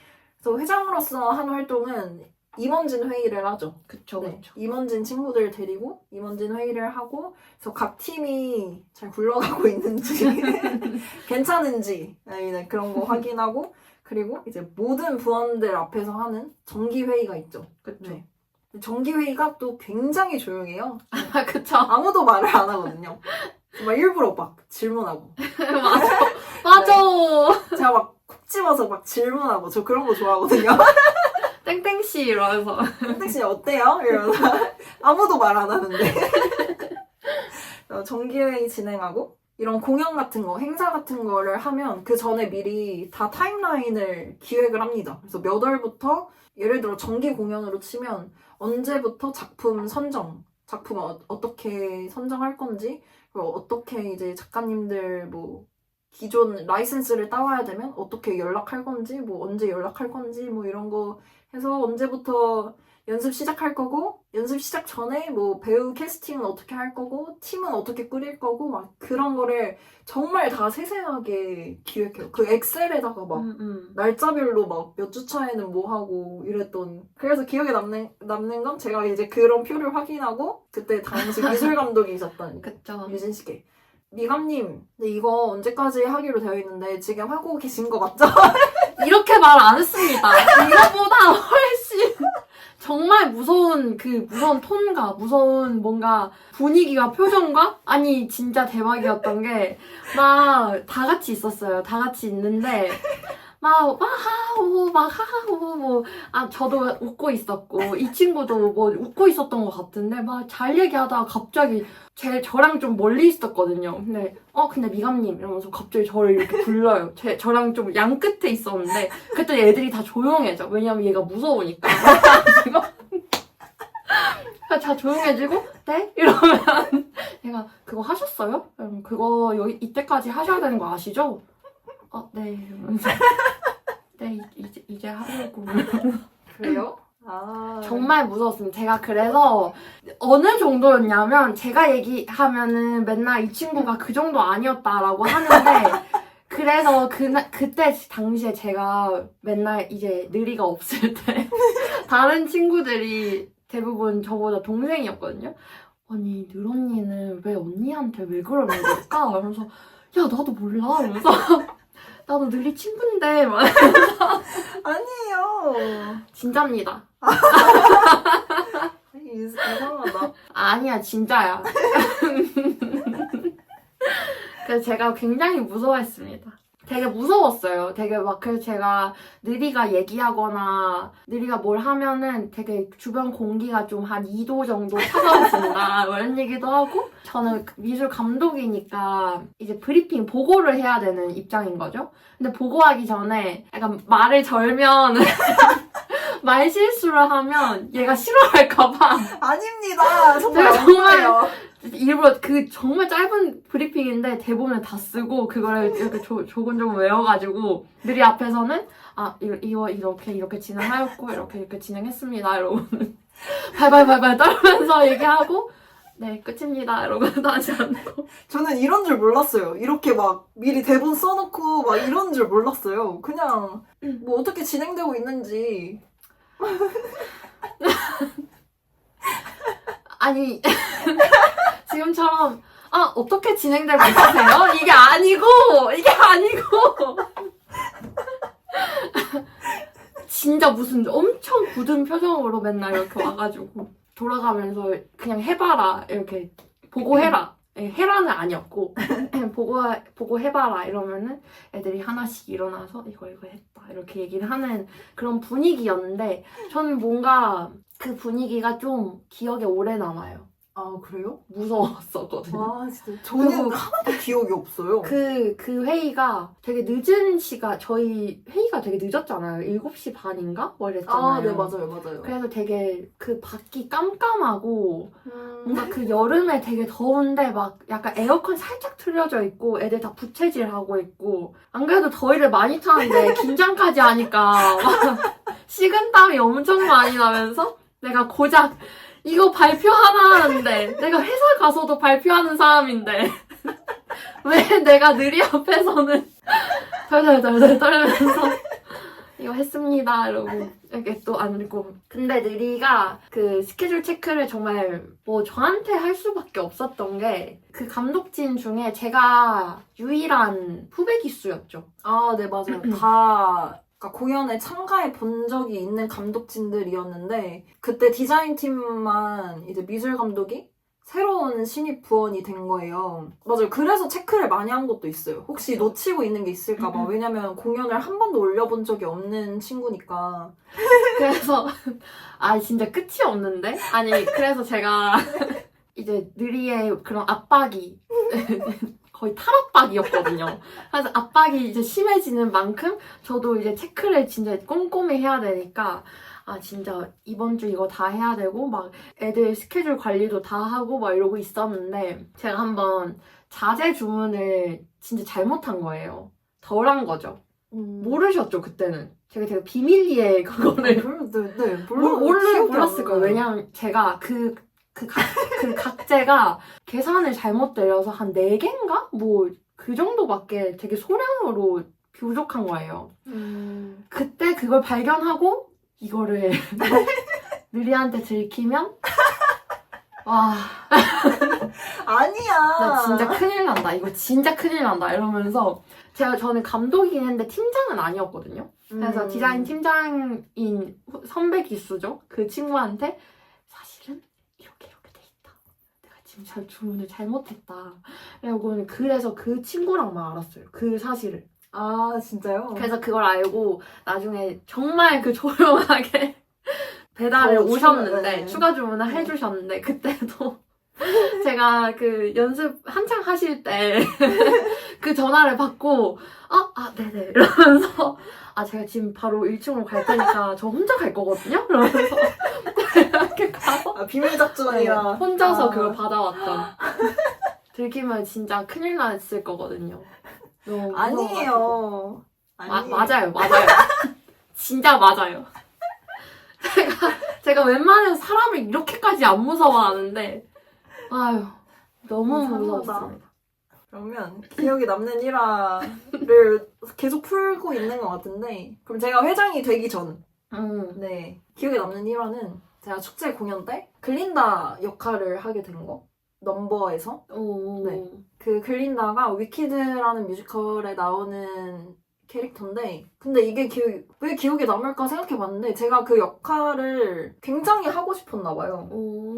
그래서 회장으로서 한 활동은 임원진 회의를 하죠. 그쵸. 임원진 친구들 데리고 임원진 회의를 하고 그래서 각 팀이 잘 굴러가고 있는지 괜찮은지 네, 그런 거 확인하고 그리고 이제 모든 부원들 앞에서 하는 정기회의가 있죠. 그쵸. 네. 정기회의가 또 굉장히 조용해요. 그쵸. 아무도 말을 안 하거든요. 막 일부러 막 질문하고. 맞아. 제가 막 콕 집어서 막 질문하고 저 그런 거 좋아하거든요. 땡땡씨 이러면서. 땡땡씨 어때요? 이러면서 아무도 말 안 하는데. 정기회의 진행하고 이런 공연 같은 거, 행사 같은 거를 하면 그 전에 미리 다 타임라인을 기획을 합니다. 그래서 몇 월부터 예를 들어 정기 공연으로 치면 언제부터 작품 어떻게 선정할 건지 그리고 어떻게 이제 작가님들 뭐 기존 라이센스를 따와야 되면 어떻게 연락할 건지 뭐 언제 연락할 건지 뭐 이런 거 해서 언제부터 연습 시작할 거고 연습 시작 전에 뭐 배우 캐스팅은 어떻게 할 거고 팀은 어떻게 꾸릴 거고 막 그런 거를 정말 다 세세하게 기획해요. 그 엑셀에다가 막 날짜별로 막 몇 주 차에는 뭐 하고 이랬던 그래서 기억에 남는 건 제가 이제 그런 표를 확인하고 그때 당시 미술 감독이셨던 그쵸. 유진 씨께 미감님 근데 이거 언제까지 하기로 되어 있는데 지금 하고 계신 거 맞죠? 이렇게 말 안 했습니다. 이거보다 훨씬 정말 무서운 톤과 무서운 뭔가 분위기와 표정과 아니 진짜 대박이었던 게 막 다 같이 있었어요. 다 같이 있는데 막 하하호 뭐 저도 웃고 있었고 이 친구도 뭐 웃고 있었던 것 같은데 막 잘 얘기하다가 갑자기 저랑 좀 멀리 있었거든요. 근데 미감님 이러면서 갑자기 저를 이렇게 불러요. 저랑 좀 양 끝에 있었는데 그때 애들이 다 조용해져. 왜냐면 얘가 무서우니까. 다 조용해지고 네? 이러면 얘가 그거 하셨어요? 그거 이때까지 하셔야 되는 거 아시죠? 네 이러면서 네 이제 하려고. 그래요? 정말 무서웠습니다. 제가 그래서 어느 정도였냐면 제가 얘기하면은 맨날 이 친구가 그 정도 아니었다라고 하는데 그래서 그때 당시에 제가 맨날 이제 느리가 없을 때 다른 친구들이 대부분 저보다 동생이었거든요. 아니 늘 언니는 왜 언니한테 왜 그러는 걸까? 이러면서 야 나도 몰라 이러면서 나도 늘이 친구인데 막 아니에요. 진짜입니다. 이상하다. 아니야 진짜야. 그래서 제가 굉장히 무서워했습니다. 되게 무서웠어요. 되게 막 그래서 제가 느리가 얘기하거나 느리가 뭘 하면은 되게 주변 공기가 좀 한 2도 정도 차가워진다 이런 얘기도 하고 저는 미술 감독이니까 이제 브리핑 보고를 해야 되는 입장인 거죠. 근데 보고하기 전에 약간 말을 절면 말 실수를 하면 얘가 싫어할까봐 아닙니다. 정말 제가 안 정말 그래요. 일부러 그 정말 짧은 브리핑인데 대본을 다 쓰고 그걸 이렇게 조곤조곤 외워가지고 느리 앞에서는 이거 이렇게 진행하였고 이렇게 진행했습니다 이러고는 발발발발 떨면서 얘기하고 네 끝입니다 이러고 하지 않고 저는 이런 줄 몰랐어요. 이렇게 막 미리 대본 써놓고 막 이런 줄 몰랐어요. 그냥 뭐 어떻게 진행되고 있는지. 아니 지금처럼 어떻게 진행되고 있으세요? 이게 아니고 진짜 무슨 엄청 굳은 표정으로 맨날 이렇게 와가지고 돌아가면서 그냥 해봐라 이렇게 보고 해라 해라는 아니었고 보고 해봐라 이러면은 애들이 하나씩 일어나서 이거 했다 이렇게 얘기를 하는 그런 분위기였는데 저는 뭔가 그 분위기가 좀 기억에 오래 남아요. 아, 그래요? 무서웠었거든요. 와, 진짜. 저는 그리고 하나도 기억이 없어요. 그 회의가 되게 늦은 시간, 저희 회의가 되게 늦었잖아요. 7시 반인가? 뭐 이랬잖아요. 아, 네, 맞아요. 그래서 되게 그 밖이 깜깜하고 뭔가 그 여름에 되게 더운데 막 약간 에어컨 살짝 틀려져 있고 애들 다 부채질하고 있고 안 그래도 더위를 많이 타는데 긴장까지 하니까 막 식은땀이 엄청 많이 나면서 내가 고작 이거 발표 하나 하는데 내가 회사 가서도 발표하는 사람인데 왜 내가 느리 앞에서는 덜덜덜덜 떨면서 이거 했습니다 이러고 이렇게 또 앉고 근데 느리가 그 스케줄 체크를 정말 뭐 저한테 할 수밖에 없었던 게 그 감독진 중에 제가 유일한 후배 기수였죠. 아, 네, 맞아요. 다 그러니까 공연에 참가해 본 적이 있는 감독진들이었는데 그때 디자인팀만 이제 미술 감독이 새로운 신입 부원이 된 거예요. 맞아요. 그래서 체크를 많이 한 것도 있어요. 혹시 놓치고 있는 게 있을까 봐. 왜냐면 공연을 한 번도 올려본 적이 없는 친구니까. 그래서 진짜 끝이 없는데? 아니 그래서 제가 이제 느리의 그런 압박이 거의 탈압박이었거든요. 그래서 압박이 이제 심해지는 만큼 저도 이제 체크를 진짜 꼼꼼히 해야 되니까 진짜 이번 주 이거 다 해야 되고 막 애들 스케줄 관리도 다 하고 막 이러고 있었는데 제가 한번 자재 주문을 진짜 잘못한 거예요. 덜 한 거죠. 모르셨죠 그때는. 제가 되게 비밀리에 그거를 네, 몰랐을 거예요. 왜냐면 제가 그 각재가 계산을 잘못 내려서 한 4개인가? 뭐 그 정도밖에 되게 소량으로 부족한 거예요. 그때 그걸 발견하고 이거를 느리한테 들키면 와 아니야. 나 진짜 큰일 난다. 이거 진짜 큰일 난다. 이러면서 저는 감독이긴 했는데 팀장은 아니었거든요. 그래서 디자인 팀장인 선배 기수죠. 그 친구한테 사실은 이렇게 돼 있다. 내가 지금 주문을 잘못했다. 그래서 그 친구랑만 알았어요. 그 사실을. 아, 진짜요? 그래서 그걸 알고 나중에 정말 그 조용하게 배달을 오셨는데 추가 주문을 해주셨는데 그때도 제가 그 연습 한창 하실 때 그 전화를 받고 네네 이러면서 제가 지금 바로 1층으로 갈 테니까 저 혼자 갈 거거든요? 이러면서 이렇게 가서 비밀 작전이라. 혼자서 그걸 받아왔던 들키면 진짜 큰일 났을 거거든요. 너무 아니에요. 맞아요. 진짜 맞아요. 제가 웬만해서 사람을 이렇게까지 안 무서워하는데 너무 무서웠습니다. 그러면 기억에 남는 일화를 계속 풀고 있는 것 같은데 그럼 제가 회장이 되기 전 네, 기억에 남는 일화는 제가 축제 공연 때 글린다 역할을 하게 된 거. 넘버에서. 네. 그 글린다가 위키드라는 뮤지컬에 나오는 캐릭터인데 근데 이게 왜 기억에 남을까 생각해봤는데 제가 그 역할을 굉장히 하고 싶었나 봐요.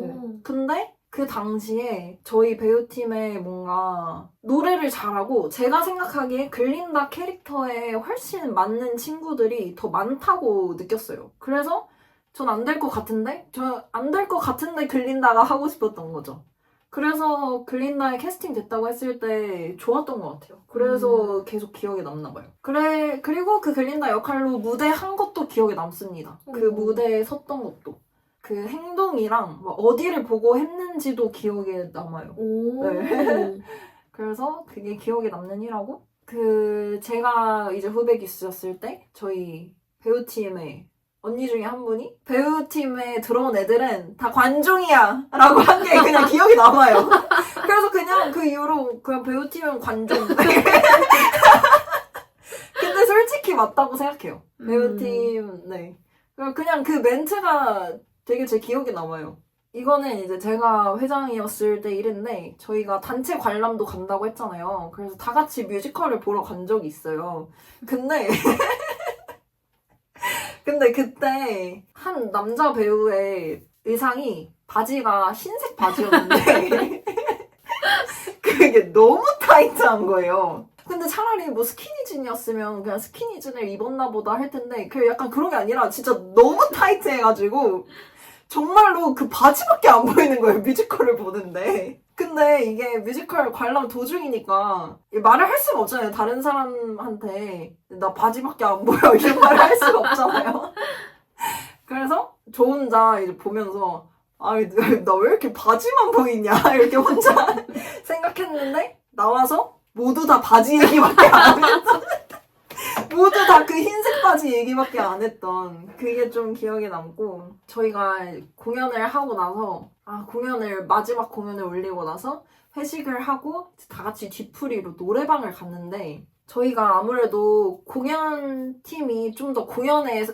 네. 근데 그 당시에 저희 배우팀에 뭔가 노래를 잘하고 제가 생각하기에 글린다 캐릭터에 훨씬 맞는 친구들이 더 많다고 느꼈어요. 그래서 전 안 될 것 같은데 글린다가 하고 싶었던 거죠. 그래서 글린다에 캐스팅 됐다고 했을 때 좋았던 것 같아요. 그래서 계속 기억에 남나 봐요. 그리고 그 글린다 역할로 무대 한 것도 기억에 남습니다. 그 무대에 섰던 것도. 그 행동이랑 뭐 어디를 보고 했는지도 기억에 남아요. 네. 그래서 그게 기억에 남는 일하고 제가 이제 후배 기수였을 때 저희 배우팀에 언니 중에 한 분이 배우팀에 들어온 애들은 다 관종이야 라고 한 게 그냥 기억이 남아요. 그래서 그냥 그 이후로 그냥 배우팀은 관종. 근데 솔직히 맞다고 생각해요. 배우팀, 네. 그냥 그 멘트가 되게 제 기억에 남아요. 이거는 이제 제가 회장이었을 때 일인데 저희가 단체 관람도 간다고 했잖아요. 그래서 다 같이 뮤지컬을 보러 간 적이 있어요. 근데 그때 한 남자 배우의 의상이 바지가 흰색 바지였는데 그게 너무 타이트한 거예요. 근데 차라리 뭐 스키니진이었으면 그냥 스키니진을 입었나 보다 할 텐데 약간 그런 게 아니라 진짜 너무 타이트해가지고 정말로 그 바지밖에 안 보이는 거예요, 뮤지컬을 보는데. 근데 이게 뮤지컬 관람 도중이니까 말을 할 수가 없잖아요. 다른 사람한테 나 바지밖에 안 보여 이런 말을 할 수가 없잖아요. 그래서 저 혼자 이제 보면서 나 왜 이렇게 바지만 보이냐 이렇게 혼자 생각했는데 나와서 모두 다 바지 얘기밖에 안 했던 모두 다 그 흰색 바지 얘기밖에 안 했던 그게 좀 기억에 남고 저희가 공연을 하고 나서 마지막 공연을 올리고 나서 회식을 하고 다 같이 뒤풀이로 노래방을 갔는데 저희가 아무래도 공연팀이 좀 더 공연에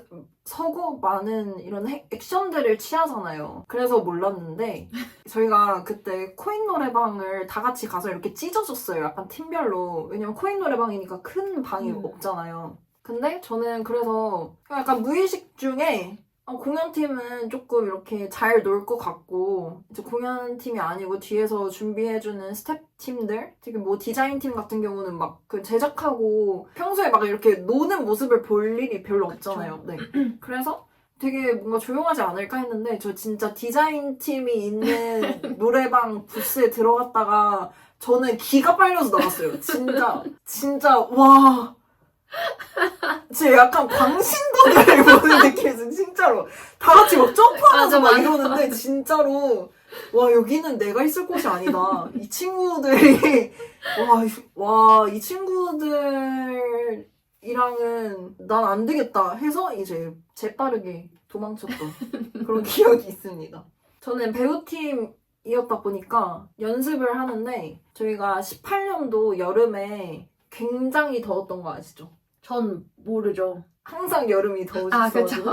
서고 많은 이런 액션들을 취하잖아요. 그래서 몰랐는데 저희가 그때 코인 노래방을 다 같이 가서 이렇게 찢어졌어요. 약간 팀별로. 왜냐면 코인 노래방이니까 큰 방이 없잖아요. 근데 저는 그래서 약간 무의식 중에 공연팀은 조금 이렇게 잘 놀 것 같고 이제 공연팀이 아니고 뒤에서 준비해주는 스태프팀들 특히 뭐 디자인팀 같은 경우는 막 그 제작하고 평소에 막 이렇게 노는 모습을 볼 일이 별로 없잖아요. 네. 그래서 되게 뭔가 조용하지 않을까 했는데 저 진짜 디자인팀이 있는 노래방 부스에 들어갔다가 저는 기가 빨려서 나왔어요. 진짜 와 진짜 약간 광신도들을 보는 느낌이었어요. 진짜로 다 같이 막 점프하면서 막 이러는데 진짜로 와 여기는 내가 있을 곳이 아니다. 이 친구들이 이 친구들이랑은 난 안 되겠다 해서 이제 재빠르게 도망쳤던 그런 기억이 있습니다. 저는 배우팀이었다 보니까 연습을 하는데 저희가 18년도 여름에 굉장히 더웠던 거 아시죠? 전 모르죠. 항상 여름이 더우셨어가지고.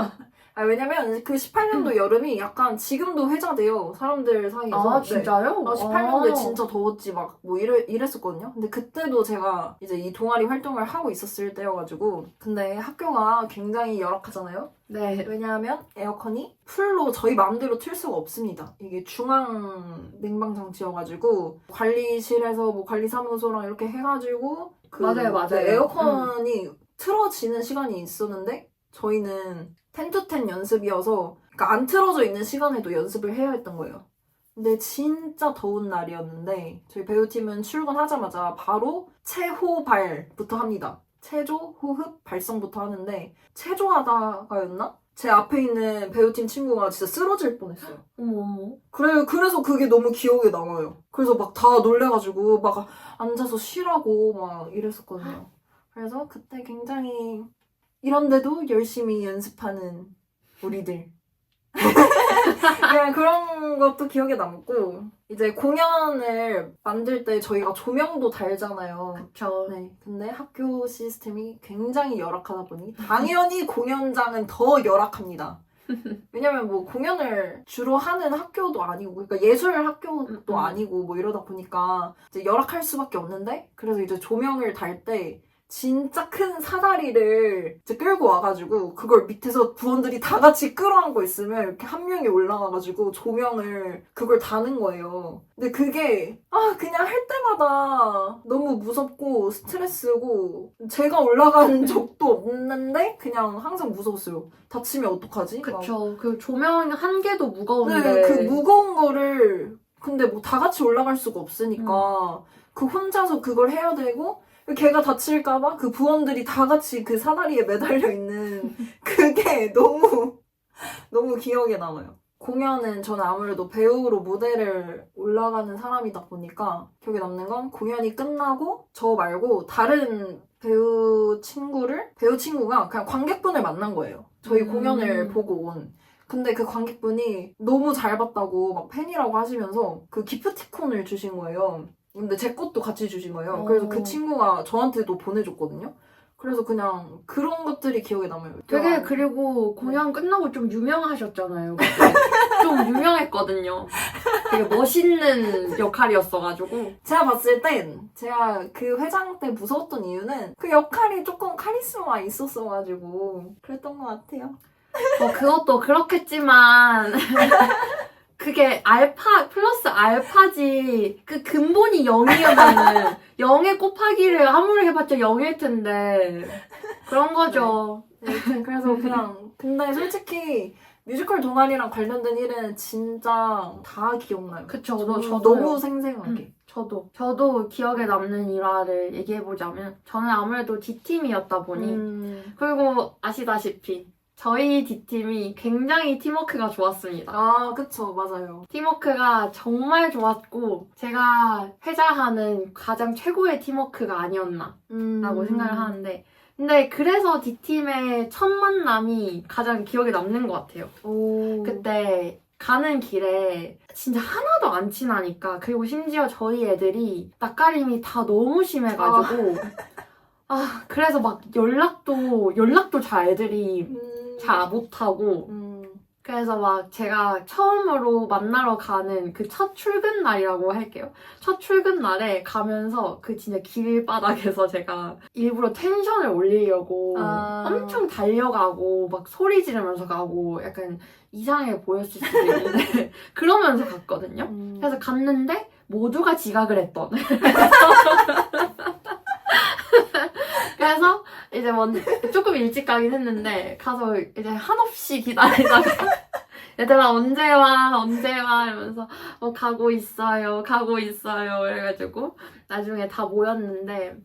왜냐면 그 18년도 여름이 약간 지금도 회자돼요. 사람들 사이에서. 진짜요? 18년도에 진짜 더웠지 막 뭐 이랬었거든요. 근데 그때도 제가 이제 이 동아리 활동을 하고 있었을 때여가지고 근데 학교가 굉장히 열악하잖아요. 네. 왜냐하면 에어컨이 풀로 저희 마음대로 틀 수가 없습니다. 이게 중앙 냉방 장치여가지고 관리실에서 뭐 관리사무소랑 이렇게 해가지고 맞아요. 에어컨이 틀어지는 시간이 있었는데 저희는 10-10 연습이어서 그러니까 안 틀어져 있는 시간에도 연습을 해야 했던 거예요. 근데 진짜 더운 날이었는데 저희 배우팀은 출근하자마자 바로 체호발부터 합니다. 체조, 호흡, 발성부터 하는데 체조하다가였나? 제 앞에 있는 배우팀 친구가 진짜 쓰러질 뻔했어요. 어머. 그래서 그게 너무 기억에 남아요. 그래서 막 다 놀래가지고 막 앉아서 쉬라고 막 이랬었거든요. 그래서 그때 굉장히 이런데도 열심히 연습하는 우리들. 그런 것도 기억에 남고 이제 공연을 만들 때 저희가 조명도 달잖아요. 그쵸. 네. 근데 학교 시스템이 굉장히 열악하다 보니 당연히 공연장은 더 열악합니다. 왜냐면 뭐 공연을 주로 하는 학교도 아니고 그러니까 예술 학교도 아니고 뭐 이러다 보니까 이제 열악할 수밖에 없는데 그래서 이제 조명을 달 때 진짜 큰 사다리를 이제 끌고 와가지고 그걸 밑에서 부원들이 다 같이 끌어안고 있으면 이렇게 한 명이 올라가가지고 조명을 그걸 다는 거예요. 근데 그게 그냥 할 때마다 너무 무섭고 스트레스고 제가 올라간 적도 없는데 그냥 항상 무서웠어요. 다치면 어떡하지? 그쵸. 그 조명 한 개도 무거운데. 네, 그 무거운 거를 근데 뭐 다 같이 올라갈 수가 없으니까 그 혼자서 그걸 해야 되고 걔가 다칠까봐 그 부원들이 다 같이 그 사다리에 매달려 있는 그게 너무 기억에 남아요. 공연은 저는 아무래도 배우로 무대를 올라가는 사람이다 보니까 기억에 남는 건 공연이 끝나고 저 말고 다른 배우 친구가 그냥 관객분을 만난 거예요. 저희 공연을 보고 온. 근데 그 관객분이 너무 잘 봤다고 막 팬이라고 하시면서 그 기프티콘을 주신 거예요. 근데 제 것도 같이 주신 거예요. 그래서 그 친구가 저한테도 보내줬거든요. 그래서 그냥 그런 것들이 기억에 남아요. 되게 그리고 공연 끝나고 좀 유명하셨잖아요. 그때. 좀 유명했거든요. 되게 멋있는 역할이었어가지고. 제가 봤을 땐 제가 그 회장 때 무서웠던 이유는 그 역할이 조금 카리스마 있었어가지고 그랬던 것 같아요. 그것도 그렇겠지만 그게 알파 플러스 알파지 그 근본이 0이면은 0의 곱하기를 아무리 해봤자 0일 텐데 그런 거죠. 네, 그래서 그냥 근데 솔직히 뮤지컬 동아리랑 관련된 일은 진짜 다 기억나요. 그쵸. 저도 저도요. 너무 생생하게. 저도 기억에 남는 일화를 얘기해보자면 저는 아무래도 D팀이었다 보니 그리고 아시다시피 저희 D팀이 굉장히 팀워크가 좋았습니다. 아, 그쵸. 맞아요. 팀워크가 정말 좋았고 제가 회자하는 가장 최고의 팀워크가 아니었나라고 생각을 하는데 근데 그래서 D팀의 첫 만남이 가장 기억에 남는 것 같아요. 오. 그때 가는 길에 진짜 하나도 안 친하니까 그리고 심지어 저희 애들이 낯가림이 다 너무 심해가지고 그래서 막 연락도 잘 애들이 잘 못하고 그래서 막 제가 처음으로 만나러 가는 그 첫 출근 날이라고 할게요. 첫 출근 날에 가면서 그 진짜 길바닥에서 제가 일부러 텐션을 올리려고 엄청 달려가고 막 소리 지르면서 가고 약간 이상해 보였을 수도 있는데 그러면서 갔거든요. 그래서 갔는데 모두가 지각을 했던. 그래서 이제 조금 일찍 가긴 했는데 가서 이제 한없이 기다리다가 얘들아 언제 와 이러면서 가고 있어요 이래가지고 나중에 다 모였는데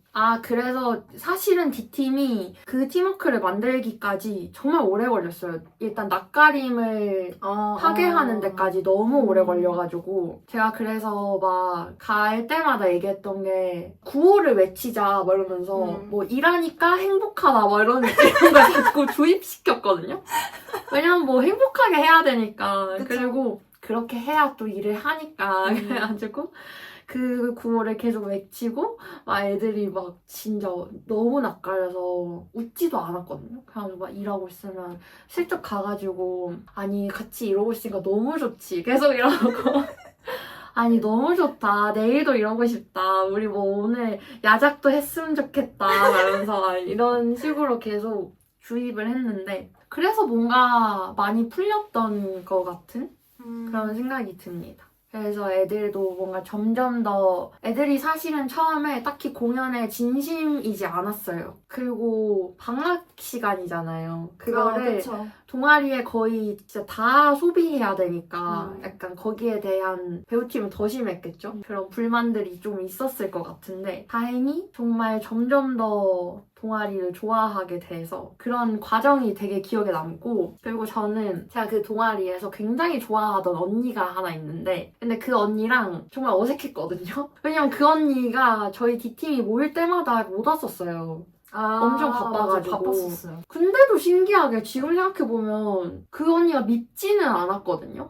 그래서 사실은 D팀이 그 팀워크를 만들기까지 정말 오래 걸렸어요. 일단 낯가림을 파괴하는 데까지 너무 오래 걸려가지고 제가 그래서 막 갈 때마다 얘기했던 게 구호를 외치자 막 이러면서 뭐 일하니까 행복하다 막 이런 걸 자꾸 주입시켰거든요. 왜냐면 뭐 행복하게 해야 되니까. 그쵸. 그리고 그렇게 해야 또 일을 하니까. 그래가지고 그 구호를 계속 외치고 막 애들이 막 진짜 너무 낯가려서 웃지도 않았거든요. 그냥 막 일하고 있으면 슬쩍 가가지고 아니 같이 이러고 있으니까 너무 좋지. 계속 이러고 아니 너무 좋다. 내일도 이러고 싶다. 우리 뭐 오늘 야작도 했으면 좋겠다. 이러면서 이런 식으로 계속 주입을 했는데 그래서 뭔가 많이 풀렸던 것 같은 그런 생각이 듭니다. 그래서 애들도 뭔가 점점 더 애들이 사실은 처음에 딱히 공연에 진심이지 않았어요. 그리고 방학 시간이잖아요. 그거를 동아리에 거의 진짜 다 소비해야 되니까 약간 거기에 대한 배우팀은 더 심했겠죠? 그런 불만들이 좀 있었을 것 같은데 다행히 정말 점점 더 동아리를 좋아하게 돼서 그런 과정이 되게 기억에 남고 그리고 저는 제가 그 동아리에서 굉장히 좋아하던 언니가 하나 있는데 근데 그 언니랑 정말 어색했거든요. 왜냐면 그 언니가 저희 D팀이 모일 때마다 못 왔었어요. 엄청 바빠가지고. 바빴었어요. 근데도 신기하게 지금 생각해보면 그 언니가 밉지는 않았거든요.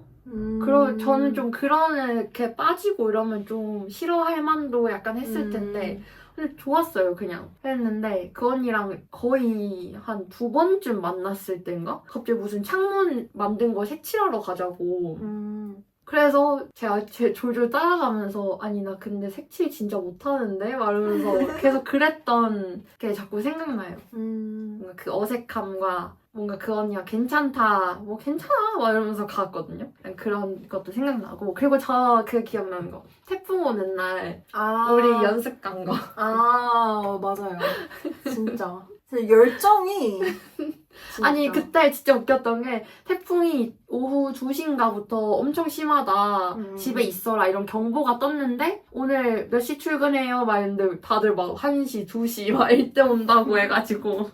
저는 좀 이렇게 빠지고 이러면 좀 싫어할 만도 약간 했을 텐데 근데 좋았어요 그냥. 했는데 그 언니랑 거의 한 2번쯤 만났을 땐가? 갑자기 무슨 창문 만든 거 색칠하러 가자고. 그래서 제가 졸졸 따라가면서 아니 나 근데 색칠 진짜 못하는데? 말하면서 계속 그랬던 게 자꾸 생각나요. 뭔가 그 어색함과 뭔가 그 언니가 괜찮다, 뭐 괜찮아 막 이러면서 갔거든요. 그런 것도 생각나고 그리고 저 그 기억나는 거 태풍 오는 날 우리 연습 간 거. 맞아요. 진짜 열정이 진짜. 아니 그때 진짜 웃겼던 게 태풍이 오후 2시인가부터 엄청 심하다 집에 있어라 이런 경보가 떴는데 오늘 몇 시 출근해요 막 했는데 다들 막 1시 2시 막 이때 온다고 해가지고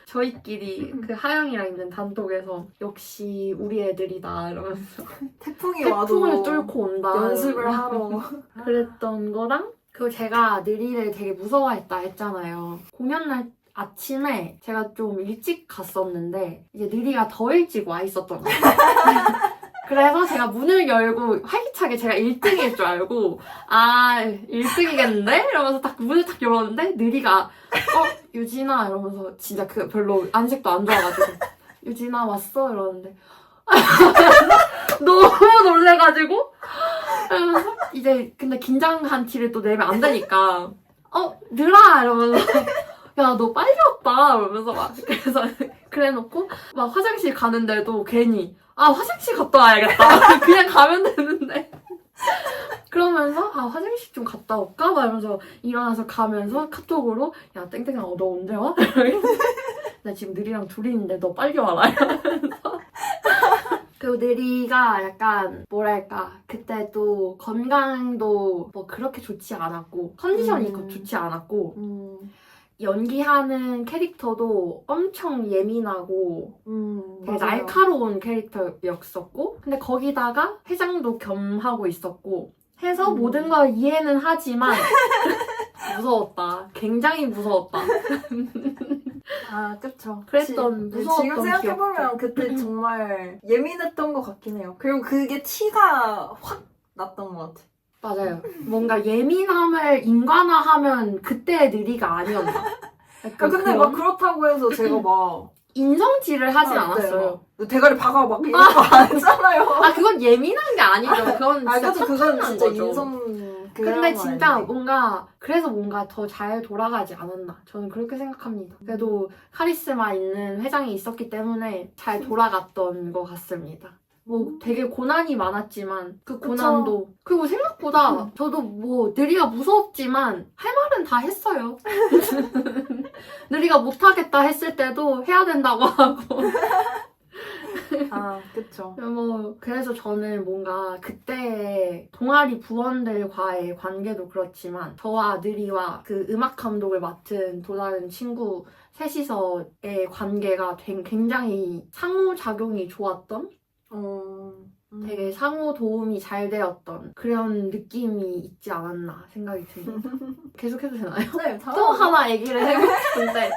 저희끼리 그 하영이랑 있는 단톡에서 역시 우리 애들이다 이러면서 태풍이 태풍을 와도 뚫고 온다 연습을 하러. 그랬던 거랑 그리고 제가 느리를 되게 무서워했다 했잖아요. 공연날 아침에 제가 좀 일찍 갔었는데 이제 느리가 더 일찍 와 있었던 거예요. 그래서 제가 문을 열고 활기차게 제가 1등일 줄 알고 1등이겠는데? 이러면서 딱 문을 딱 열었는데 느리가 유진아 이러면서 진짜 그 별로 안색도 안 좋아가지고 유진아 왔어? 이러는데 너무 놀래가지고 이러면서 이제 근데 긴장한 티를 또 내면 안 되니까 느라 이러면서 야 너 빨리 왔다 이러면서 막 그래서 그래놓고 막 화장실 가는데도 괜히 화장실 갔다 와야겠다 그냥 가면 되는데 그러면서 화장실 좀 갔다 올까? 막 이러면서 일어나서 가면서 카톡으로 야 땡땡아 너 언제 와? 나 지금 느리랑 둘이 있는데 너 빨리 와라 이러면서 그리고 느리가 약간 뭐랄까 그때 또 건강도 뭐 그렇게 좋지 않았고 컨디션이 좋지 않았고 연기하는 캐릭터도 엄청 예민하고 되게 맞아요. 날카로운 캐릭터였었고 근데 거기다가 회장도 겸하고 있었고 해서 모든 걸 이해는 하지만 무서웠다. 굉장히 무서웠다. 그쵸. 그랬던 무서웠던 지금 생각해보면 그때 정말 예민했던 것 같긴 해요. 그리고 그게 티가 확 났던 것 같아. 맞아요. 뭔가 예민함을 인간화하면 그때의 느리가 아니었나. 약간 근데 막 그렇다고 해서 제가 막 인성질을 하진 않았어요. 막 대가리 박아 막 이런 거 안 했잖아요. 그건 예민한 게 아니죠. 그건 진짜 그건 착한 진짜 거죠. 인성. 근데 진짜 그래서 뭔가 더 잘 돌아가지 않았나. 저는 그렇게 생각합니다. 그래도 카리스마 있는 회장이 있었기 때문에 잘 돌아갔던 것 같습니다. 뭐 되게 고난이 많았지만 그 고난도 그리고 생각보다 저도 뭐 느리가 무서웠지만 할 말은 다 했어요. 느리가 못하겠다 했을 때도 해야 된다고 하고 그쵸. 뭐 그래서 저는 뭔가 그때 동아리 부원들과의 관계도 그렇지만 저와 느리와 그 음악 감독을 맡은 또 다른 친구 셋이서의 관계가 굉장히 상호작용이 좋았던 되게 상호 도움이 잘 되었던 그런 느낌이 있지 않았나 생각이 듭니다. 계속해도 되나요? 네, 또 하나 얘기를 해보고 싶은데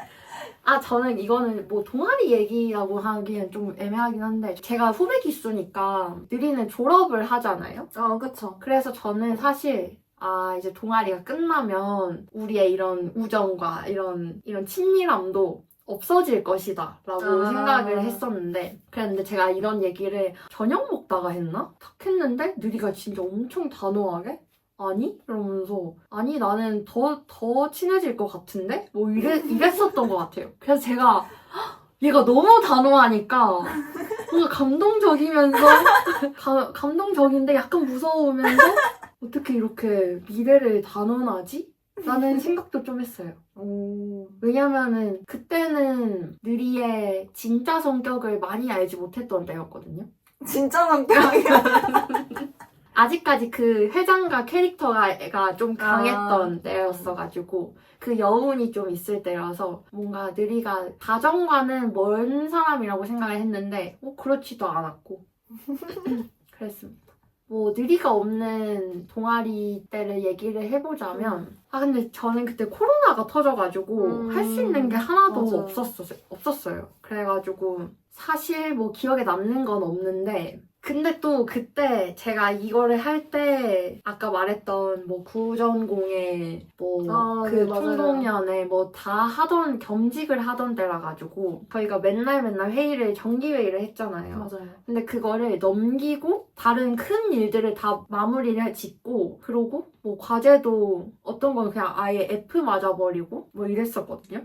저는 이거는 뭐 동아리 얘기라고 하기엔 좀 애매하긴 한데 제가 후배 기수니까 느리는 졸업을 하잖아요. 그쵸. 그래서 저는 사실 이제 동아리가 끝나면 우리의 이런 우정과 이런 친밀함도 없어질 것이다 라고 생각을 했었는데 그랬는데 제가 이런 얘기를 저녁 먹다가 했나? 탁 했는데 느리가 진짜 엄청 단호하게 아니? 이러면서 아니 나는 더 친해질 것 같은데? 뭐 이랬었던 것 같아요. 그래서 제가 얘가 너무 단호하니까 뭔가 감동적이면서 감동적인데 약간 무서우면서 어떻게 이렇게 미래를 단언하지? 라는 생각도 좀 했어요. 왜냐면은 그때는 느리의 진짜 성격을 많이 알지 못했던 때였거든요. 진짜 성격이야. 아직까지 그 회장과 캐릭터가 좀 강했던 때였어가지고 그 여운이 좀 있을 때라서 뭔가 느리가 가정과는 먼 사람이라고 생각을 했는데 그렇지도 않았고 그랬습니다. 뭐 느리가 없는 동아리 때를 얘기를 해보자면 근데 저는 그때 코로나가 터져가지고 할 수 있는 게 하나도 없었어요. 그래가지고 사실 뭐 기억에 남는 건 없는데 근데 또 그때 제가 이거를 할 때 아까 말했던 뭐 구전공예 뭐 그 총동연에 뭐 다 하던 겸직을 하던 때라 가지고 저희가 맨날 회의를 정기 회의를 했잖아요. 맞아요. 근데 그거를 넘기고 다른 큰 일들을 다 마무리를 짓고 그러고 뭐 과제도 어떤 건 그냥 아예 F 맞아버리고 뭐 이랬었거든요.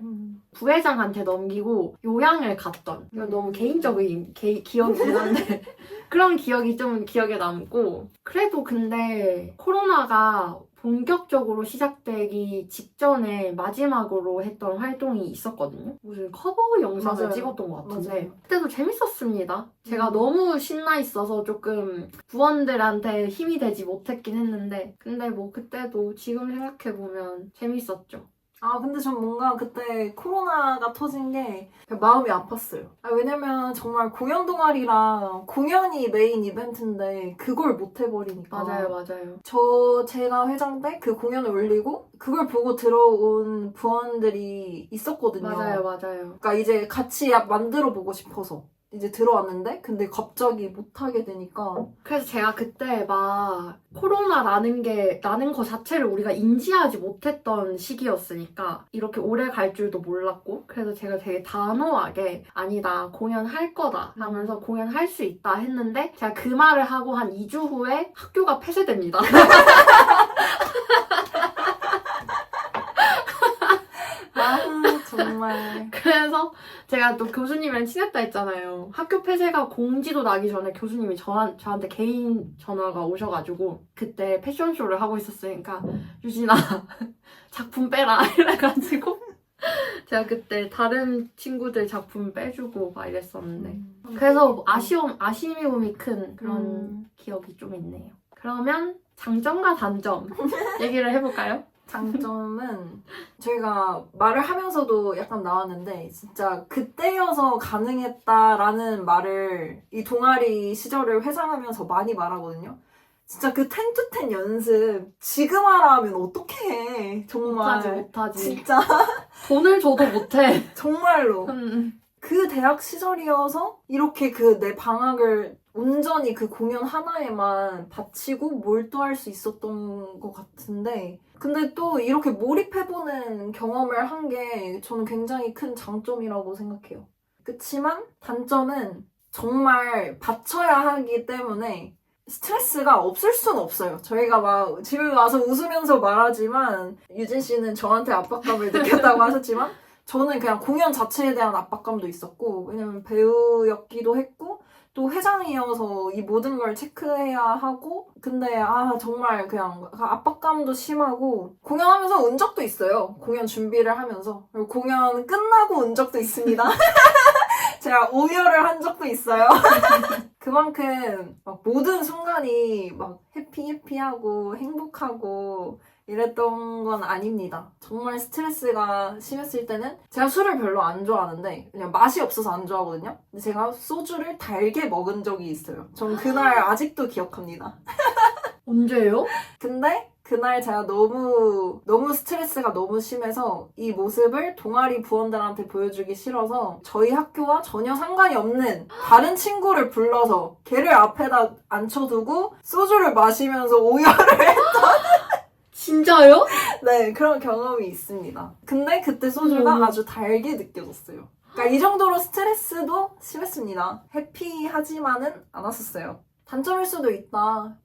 부회장한테 넘기고 요양을 갔던 너무 개인적인 기억이긴 한데 그런 기억이 좀 기억에 남고 그래도 근데 코로나가 본격적으로 시작되기 직전에 마지막으로 했던 활동이 있었거든요. 무슨 커버 영상을 맞아요. 찍었던 것 같은데 맞아요. 그때도 재밌었습니다. 제가 너무 신나 있어서 조금 부원들한테 힘이 되지 못했긴 했는데 근데 뭐 그때도 지금 생각해보면 재밌었죠. 아, 근데 전 뭔가 그때 코로나가 터진 게 마음이 아팠어요. 아, 왜냐면 정말 공연 동아리랑 공연이 메인 이벤트인데 그걸 못 해버리니까. 맞아요. 제가 회장 때 그 공연을 올리고 그걸 보고 들어온 부원들이 있었거든요. 맞아요. 그러니까 이제 같이 만들어 보고 싶어서 이제 들어왔는데 근데 갑자기 못하게 되니까 그래서 제가 그때 막 코로나라는 거 자체를 우리가 인지하지 못했던 시기였으니까 이렇게 오래 갈 줄도 몰랐고 그래서 제가 되게 단호하게 아니 나 공연할 거다 하면서 공연할 수 있다 했는데 제가 그 말을 하고 한 2주 후에 학교가 폐쇄됩니다. 아 정말 그래서 제가 또 교수님이랑 친했다 했잖아요. 학교 폐쇄가 공지도 나기 전에 교수님이 저한테 개인 전화가 오셔가지고 그때 패션쇼를 하고 있었으니까 유진아 작품 빼라 이래가지고 제가 그때 다른 친구들 작품 빼주고 막 이랬었는데 그래서 아쉬움이 큰 그런 기억이 좀 있네요. 그러면 장점과 단점 얘기를 해볼까요? 장점은 저희가 말을 하면서도 약간 나왔는데 진짜 그때여서 가능했다라는 말을 이 동아리 시절을 회상하면서 많이 말하거든요. 진짜 그 10to 10 연습 지금 하라 하면 어떻게 해. 정말 못하지. 진짜 돈을 줘도 못해. 정말로 그 대학 시절이어서 이렇게 그 내 방학을 온전히 그 공연 하나에만 바치고 몰두할 수 있었던 것 같은데 근데 또 이렇게 몰입해보는 경험을 한 게 저는 굉장히 큰 장점이라고 생각해요. 그치만 단점은 정말 바쳐야 하기 때문에 스트레스가 없을 순 없어요. 저희가 막 집에 와서 웃으면서 말하지만 유진 씨는 저한테 압박감을 느꼈다고 하셨지만 저는 그냥 공연 자체에 대한 압박감도 있었고 왜냐면 배우였기도 했고 또 회장이어서 이 모든 걸 체크해야 하고 근데 정말 그냥 압박감도 심하고 공연하면서 운 적도 있어요. 공연 준비를 하면서 그리고 공연 끝나고 운 적도 있습니다. 제가 오열을 한 적도 있어요. 그만큼 막 모든 순간이 막 해피하고 행복하고 이랬던 건 아닙니다. 정말 스트레스가 심했을 때는 제가 술을 별로 안 좋아하는데 그냥 맛이 없어서 안 좋아하거든요. 근데 제가 소주를 달게 먹은 적이 있어요. 전 그날 아직도 기억합니다. 언제요? 근데 그날 제가 너무 스트레스가 너무 심해서 이 모습을 동아리 부원들한테 보여주기 싫어서 저희 학교와 전혀 상관이 없는 다른 친구를 불러서 걔를 앞에다 앉혀두고 소주를 마시면서 오열을 진짜요? 네, 그런 경험이 있습니다. 근데 그때 소주가 아주 달게 느껴졌어요. 그러니까 이 정도로 스트레스도 심했습니다. 해피하지만은 않았었어요. 단점일 수도 있다.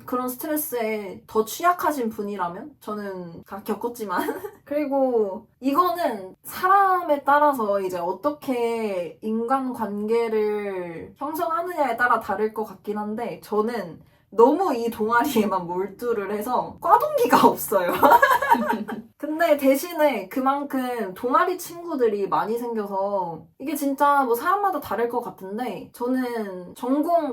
그런 스트레스에 더 취약하신 분이라면 저는 다 겪었지만 그리고 이거는 사람에 따라서 이제 어떻게 인간관계를 형성하느냐에 따라 다를 것 같긴 한데 저는 너무 이 동아리에만 몰두를 해서 꽈동기가 없어요. 근데 대신에 그만큼 동아리 친구들이 많이 생겨서 이게 진짜 뭐 사람마다 다를 것 같은데 저는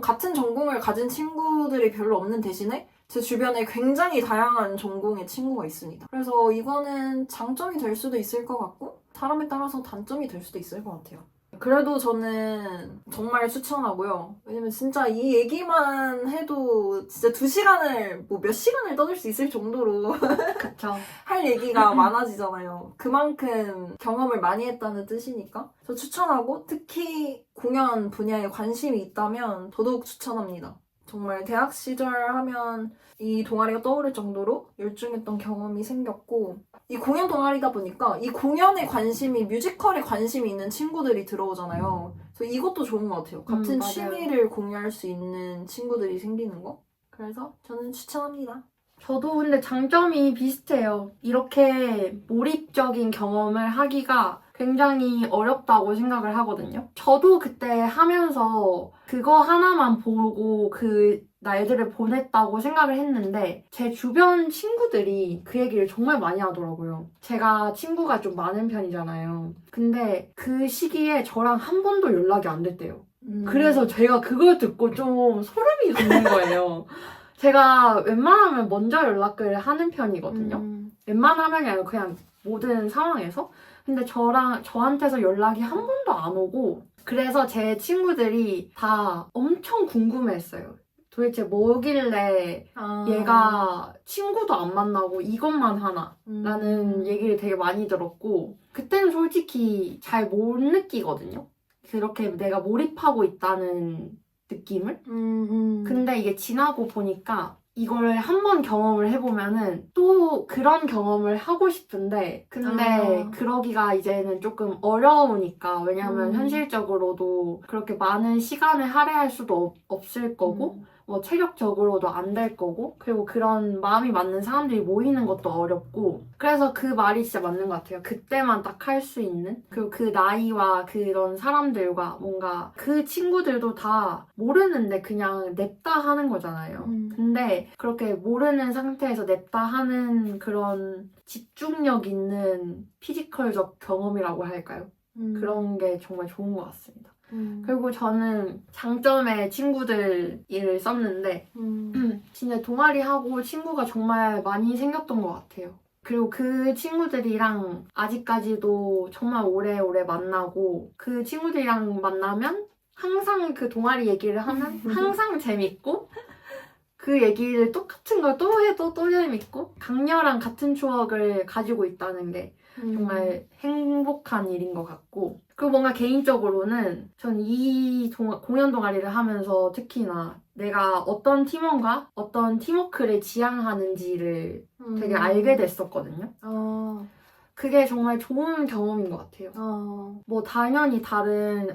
같은 전공을 가진 친구들이 별로 없는 대신에 제 주변에 굉장히 다양한 전공의 친구가 있습니다. 그래서 이거는 장점이 될 수도 있을 것 같고 사람에 따라서 단점이 될 수도 있을 것 같아요. 그래도 저는 정말 추천하고요. 왜냐면 진짜 이 얘기만 해도 진짜 2시간을 몇 시간을 떠들 수 있을 정도로 그쵸. 할 얘기가 많아지잖아요. 그만큼 경험을 많이 했다는 뜻이니까. 저 추천하고 특히 공연 분야에 관심이 있다면 더더욱 추천합니다. 정말 대학 시절 하면 이 동아리가 떠오를 정도로 열중했던 경험이 생겼고 이 공연 동아리다 보니까 이 공연에 뮤지컬에 관심이 있는 친구들이 들어오잖아요. 그래서 이것도 좋은 것 같아요. 같은 맞아요. 취미를 공유할 수 있는 친구들이 생기는 거. 그래서 저는 추천합니다. 저도 근데 장점이 비슷해요. 이렇게 몰입적인 경험을 하기가 굉장히 어렵다고 생각을 하거든요. 저도 그때 하면서 그거 하나만 보고 그 날들을 보냈다고 생각을 했는데 제 주변 친구들이 그 얘기를 정말 많이 하더라고요. 제가 친구가 좀 많은 편이잖아요. 근데 그 시기에 저랑 한 번도 연락이 안 됐대요. 그래서 제가 그걸 듣고 좀 소름이 돋는 거예요. 제가 웬만하면 먼저 연락을 하는 편이거든요. 웬만하면이 아니라 그냥 모든 상황에서. 근데 저한테서 연락이 한 번도 안 오고, 그래서 제 친구들이 다 엄청 궁금해했어요. 도대체 뭐길래 얘가 친구도 안 만나고 이것만 하나? 라는 얘기를 되게 많이 들었고, 그때는 솔직히 잘 못 느끼거든요. 그렇게 내가 몰입하고 있다는 느낌을? 근데 이게 지나고 보니까 이걸 한 번 경험을 해보면은 또 그런 경험을 하고 싶은데 근데 그러기가 이제는 조금 어려우니까 왜냐면 현실적으로도 그렇게 많은 시간을 할애할 수도 없을 거고 뭐 체력적으로도 안 될 거고 그리고 그런 마음이 맞는 사람들이 모이는 것도 어렵고 그래서 그 말이 진짜 맞는 것 같아요. 그때만 딱 할 수 있는 그리고 그 나이와 그런 사람들과 뭔가 그 친구들도 다 모르는데 그냥 냅다 하는 거잖아요. 근데 그렇게 모르는 상태에서 냅다 하는 그런 집중력 있는 피지컬적 경험이라고 할까요? 그런 게 정말 좋은 것 같습니다. 그리고 저는 장점에 친구들을 썼는데 진짜 동아리하고 친구가 정말 많이 생겼던 것 같아요. 그리고 그 친구들이랑 아직까지도 정말 오래오래 만나고 그 친구들이랑 만나면 항상 그 동아리 얘기를 하면 항상 재밌고 그 얘기를 똑같은 걸 또 해도 또 재밌고 강렬한 같은 추억을 가지고 있다는 게 정말 행복한 일인 것 같고 그리고 뭔가 개인적으로는 전 이 공연 동아리를 하면서 특히나 내가 어떤 팀원과 어떤 팀워크를 지향하는지를 되게 알게 됐었거든요. 그게 정말 좋은 경험인 것 같아요. 뭐 당연히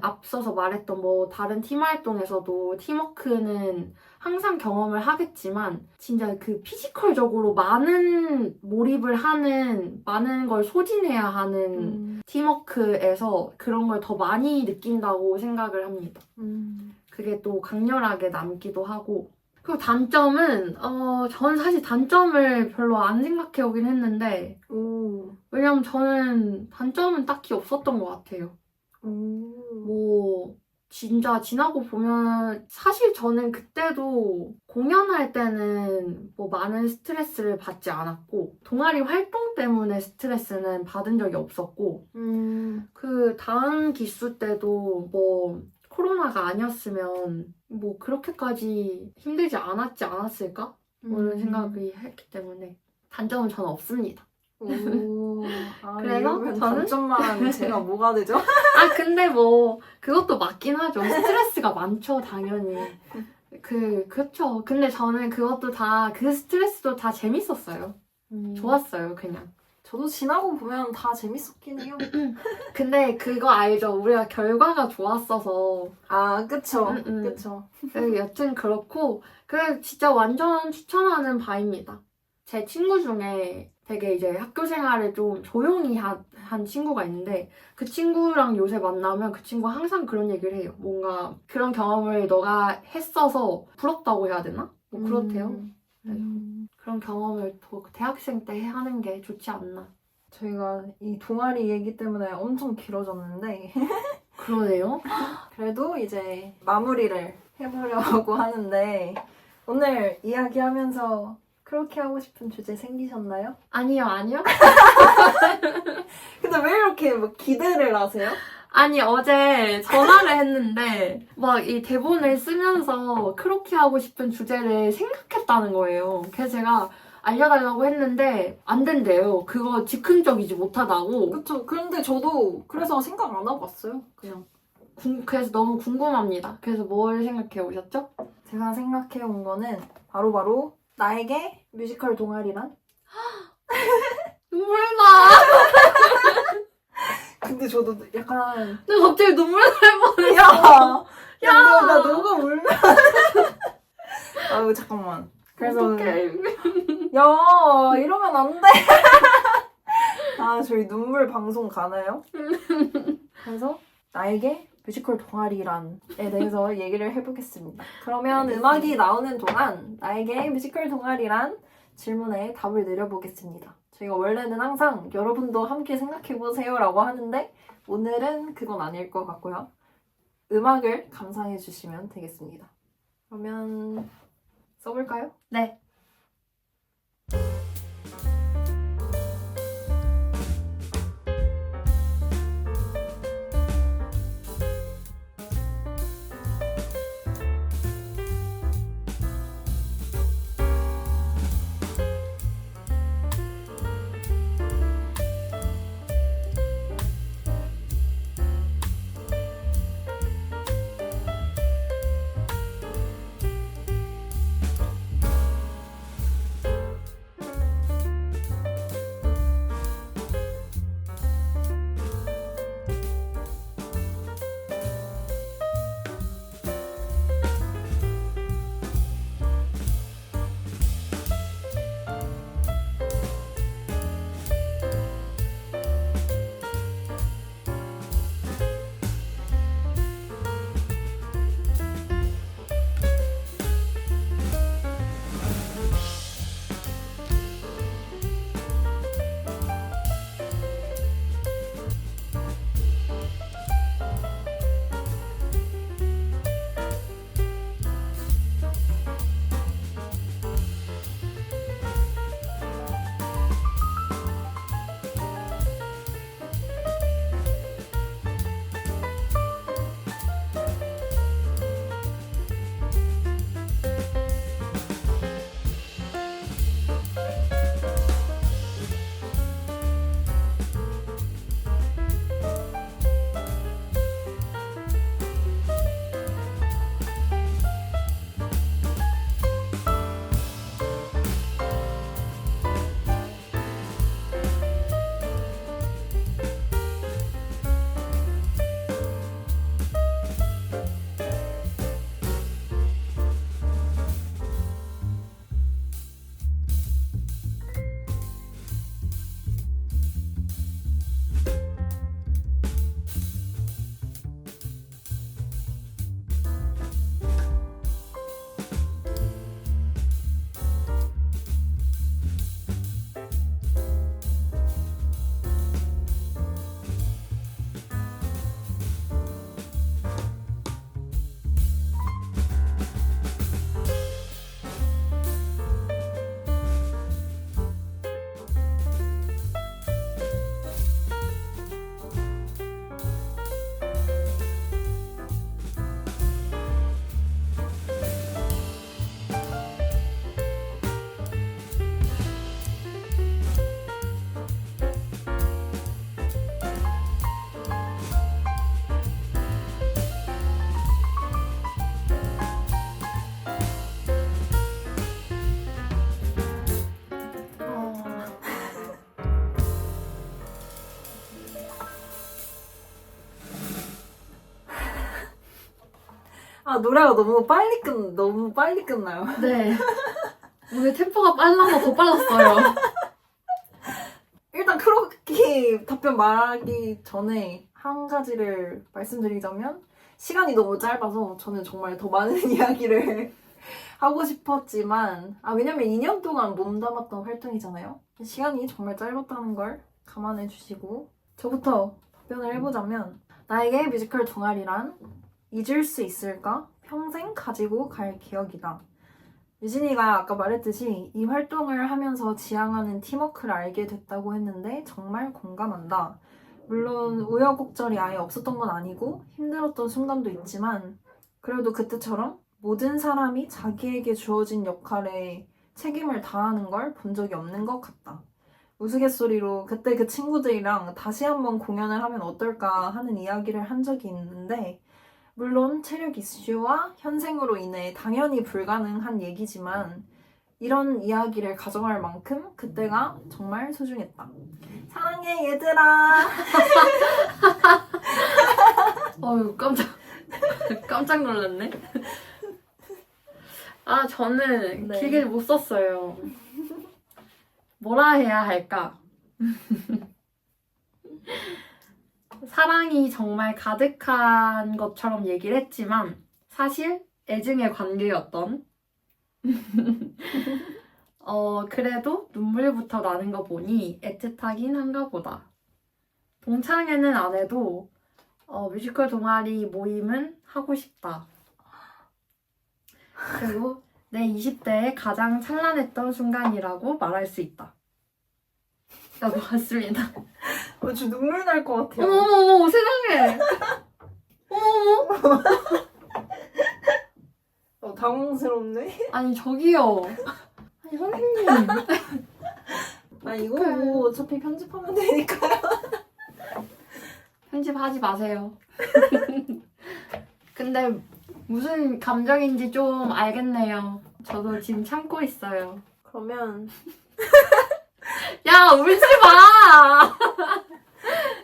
앞서서 말했던 뭐 다른 팀 활동에서도 팀워크는 항상 경험을 하겠지만 진짜 그 피지컬적으로 많은 몰입을 하는 많은 걸 소진해야 하는 팀워크에서 그런 걸 더 많이 느낀다고 생각을 합니다. 그게 또 강렬하게 남기도 하고 그리고 단점은 저는 사실 단점을 별로 안 생각해 오긴 했는데 왜냐면 저는 단점은 딱히 없었던 것 같아요. 뭐 진짜 지나고 보면 사실 저는 그때도 공연할 때는 뭐 많은 스트레스를 받지 않았고 동아리 활동 때문에 스트레스는 받은 적이 없었고 그 다음 기수 때도 뭐 코로나가 아니었으면 뭐 그렇게까지 힘들지 않았을까? 뭐 이런 생각이 했기 때문에 단점은 저는 없습니다. 그래서 저는 단점만 하면 제가 뭐가 되죠? 근데 뭐 그것도 맞긴 하죠. 스트레스가 많죠, 당연히. 그렇죠. 근데 저는 그것도 그 스트레스도 다 재밌었어요. 좋았어요, 그냥. 저도 지나고 보면 다 재밌었긴 해요. 근데 그거 알죠? 우리가 결과가 좋았어서. 그쵸. 그쵸. 여튼 그렇고, 진짜 완전 추천하는 바입니다. 제 친구 중에 되게 이제 학교 생활을 좀 조용히 한 친구가 있는데 그 친구랑 요새 만나면 그 친구가 항상 그런 얘기를 해요. 뭔가 그런 경험을 너가 했어서 부럽다고 해야 되나? 뭐 그렇대요. 그런 경험을 대학생 때 하는 게 좋지 않나. 저희가 이 동아리 얘기 때문에 엄청 길어졌는데 그러네요. 그래도 이제 마무리를 해보려고 하는데 오늘 이야기하면서 그렇게 하고 싶은 주제 생기셨나요? 아니요. 근데 왜 이렇게 뭐 기대를 하세요? 아니, 어제 전화를 했는데, 막 이 대본을 쓰면서 그렇게 하고 싶은 주제를 생각했다는 거예요. 그래서 제가 알려달라고 했는데, 안 된대요. 그거 즉흥적이지 못하다고. 그쵸. 그런데 저도 그래서 생각 안 하고 왔어요. 그냥. 그래서 너무 궁금합니다. 그래서 뭘 생각해 오셨죠? 제가 생각해 온 거는 바로 나에게 뮤지컬 동아리란? 눈물 나. 근데 저도 약간 근데 갑자기 눈물 날 뻔했어. 야, 나 너가 울면 잠깐만. 그래서 어떡해. 야, 이러면 안 돼. 저희 눈물 방송 가나요? 그래서 나에게 뮤지컬 동아리란에 대해서 얘기를 해보겠습니다. 그러면 음악이 나오는 동안 나에게 뮤지컬 동아리란 질문에 답을 내려보겠습니다. 저희가 원래는 항상 여러분도 함께 생각해보세요 라고 하는데 오늘은 그건 아닐 것 같고요. 음악을 감상해 주시면 되겠습니다. 그러면 써볼까요? 네. 노래가 너무 빨리 끝나요. 네. 오늘 템포가 빨라서 더 빨랐어요. 일단 그렇게 답변 말하기 전에 한 가지를 말씀드리자면 시간이 너무 짧아서 저는 정말 더 많은 이야기를 하고 싶었지만 왜냐면 2년 동안 몸담았던 활동이잖아요. 시간이 정말 짧았다는 걸 감안해 주시고 저부터 답변을 해보자면 나에게 뮤지컬 동아리란 잊을 수 있을까? 평생 가지고 갈 기억이다. 유진이가 아까 말했듯이 이 활동을 하면서 지향하는 팀워크를 알게 됐다고 했는데 정말 공감한다. 물론 우여곡절이 아예 없었던 건 아니고 힘들었던 순간도 있지만 그래도 그때처럼 모든 사람이 자기에게 주어진 역할에 책임을 다하는 걸 본 적이 없는 것 같다. 우스갯소리로 그때 그 친구들이랑 다시 한번 공연을 하면 어떨까 하는 이야기를 한 적이 있는데 물론 체력 이슈와 현생으로 인해 당연히 불가능한 얘기지만 이런 이야기를 가정할 만큼 그때가 정말 소중했다. 사랑해 얘들아. 어휴 깜짝 놀랐네. 저는 네. 길게 못 썼어요. 뭐라 해야 할까? 사랑이 정말 가득한 것처럼 얘기를 했지만 사실 애증의 관계였던 그래도 눈물부터 나는 거 보니 애틋하긴 한가 보다. 동창회는 안 해도 뮤지컬 동아리 모임은 하고 싶다. 그리고 내 20대에 가장 찬란했던 순간이라고 말할 수 있다. 라고 했습니다. 저 눈물 날 것 같아요. 어머머머 세상에. 어머머. 당황스럽네. 아니 저기요. 아니 선생님. 이거 뭐 어차피 편집하면 되니까요. 편집하지 마세요. 근데 무슨 감정인지 좀 알겠네요. 저도 지금 참고 있어요. 그러면 야 울지 마.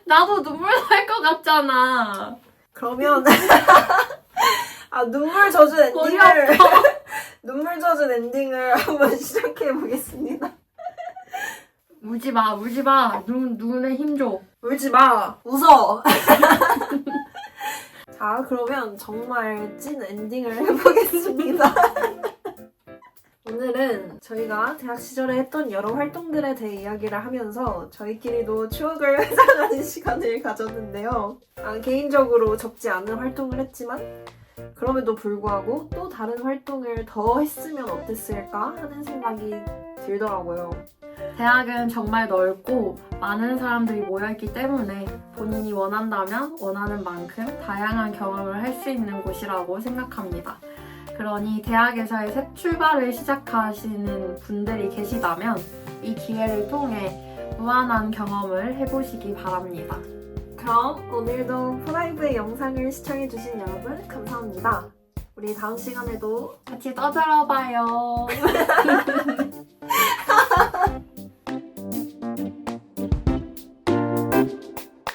나도 눈물 날 것 같잖아. 그러면 눈물 젖은 머리 엔딩을 아파. 눈물 젖은 엔딩을 한번 시작해 보겠습니다. 울지 마, 울지 마. 눈에 힘 줘. 울지 마. 웃어. 자, 그러면 정말 찐 엔딩을 해보겠습니다. 오늘은 저희가 대학 시절에 했던 여러 활동들에 대해 이야기를 하면서 저희끼리도 추억을 회상하는 시간을 가졌는데요. 개인적으로 적지 않은 활동을 했지만 그럼에도 불구하고 또 다른 활동을 더 했으면 어땠을까 하는 생각이 들더라고요. 대학은 정말 넓고 많은 사람들이 모여있기 때문에 본인이 원한다면 원하는 만큼 다양한 경험을 할 수 있는 곳이라고 생각합니다. 그러니 대학에서의 새 출발을 시작하시는 분들이 계시다면 이 기회를 통해 무한한 경험을 해보시기 바랍니다. 그럼 오늘도 프라이브의 영상을 시청해주신 여러분 감사합니다. 우리 다음 시간에도 같이 떠들어봐요.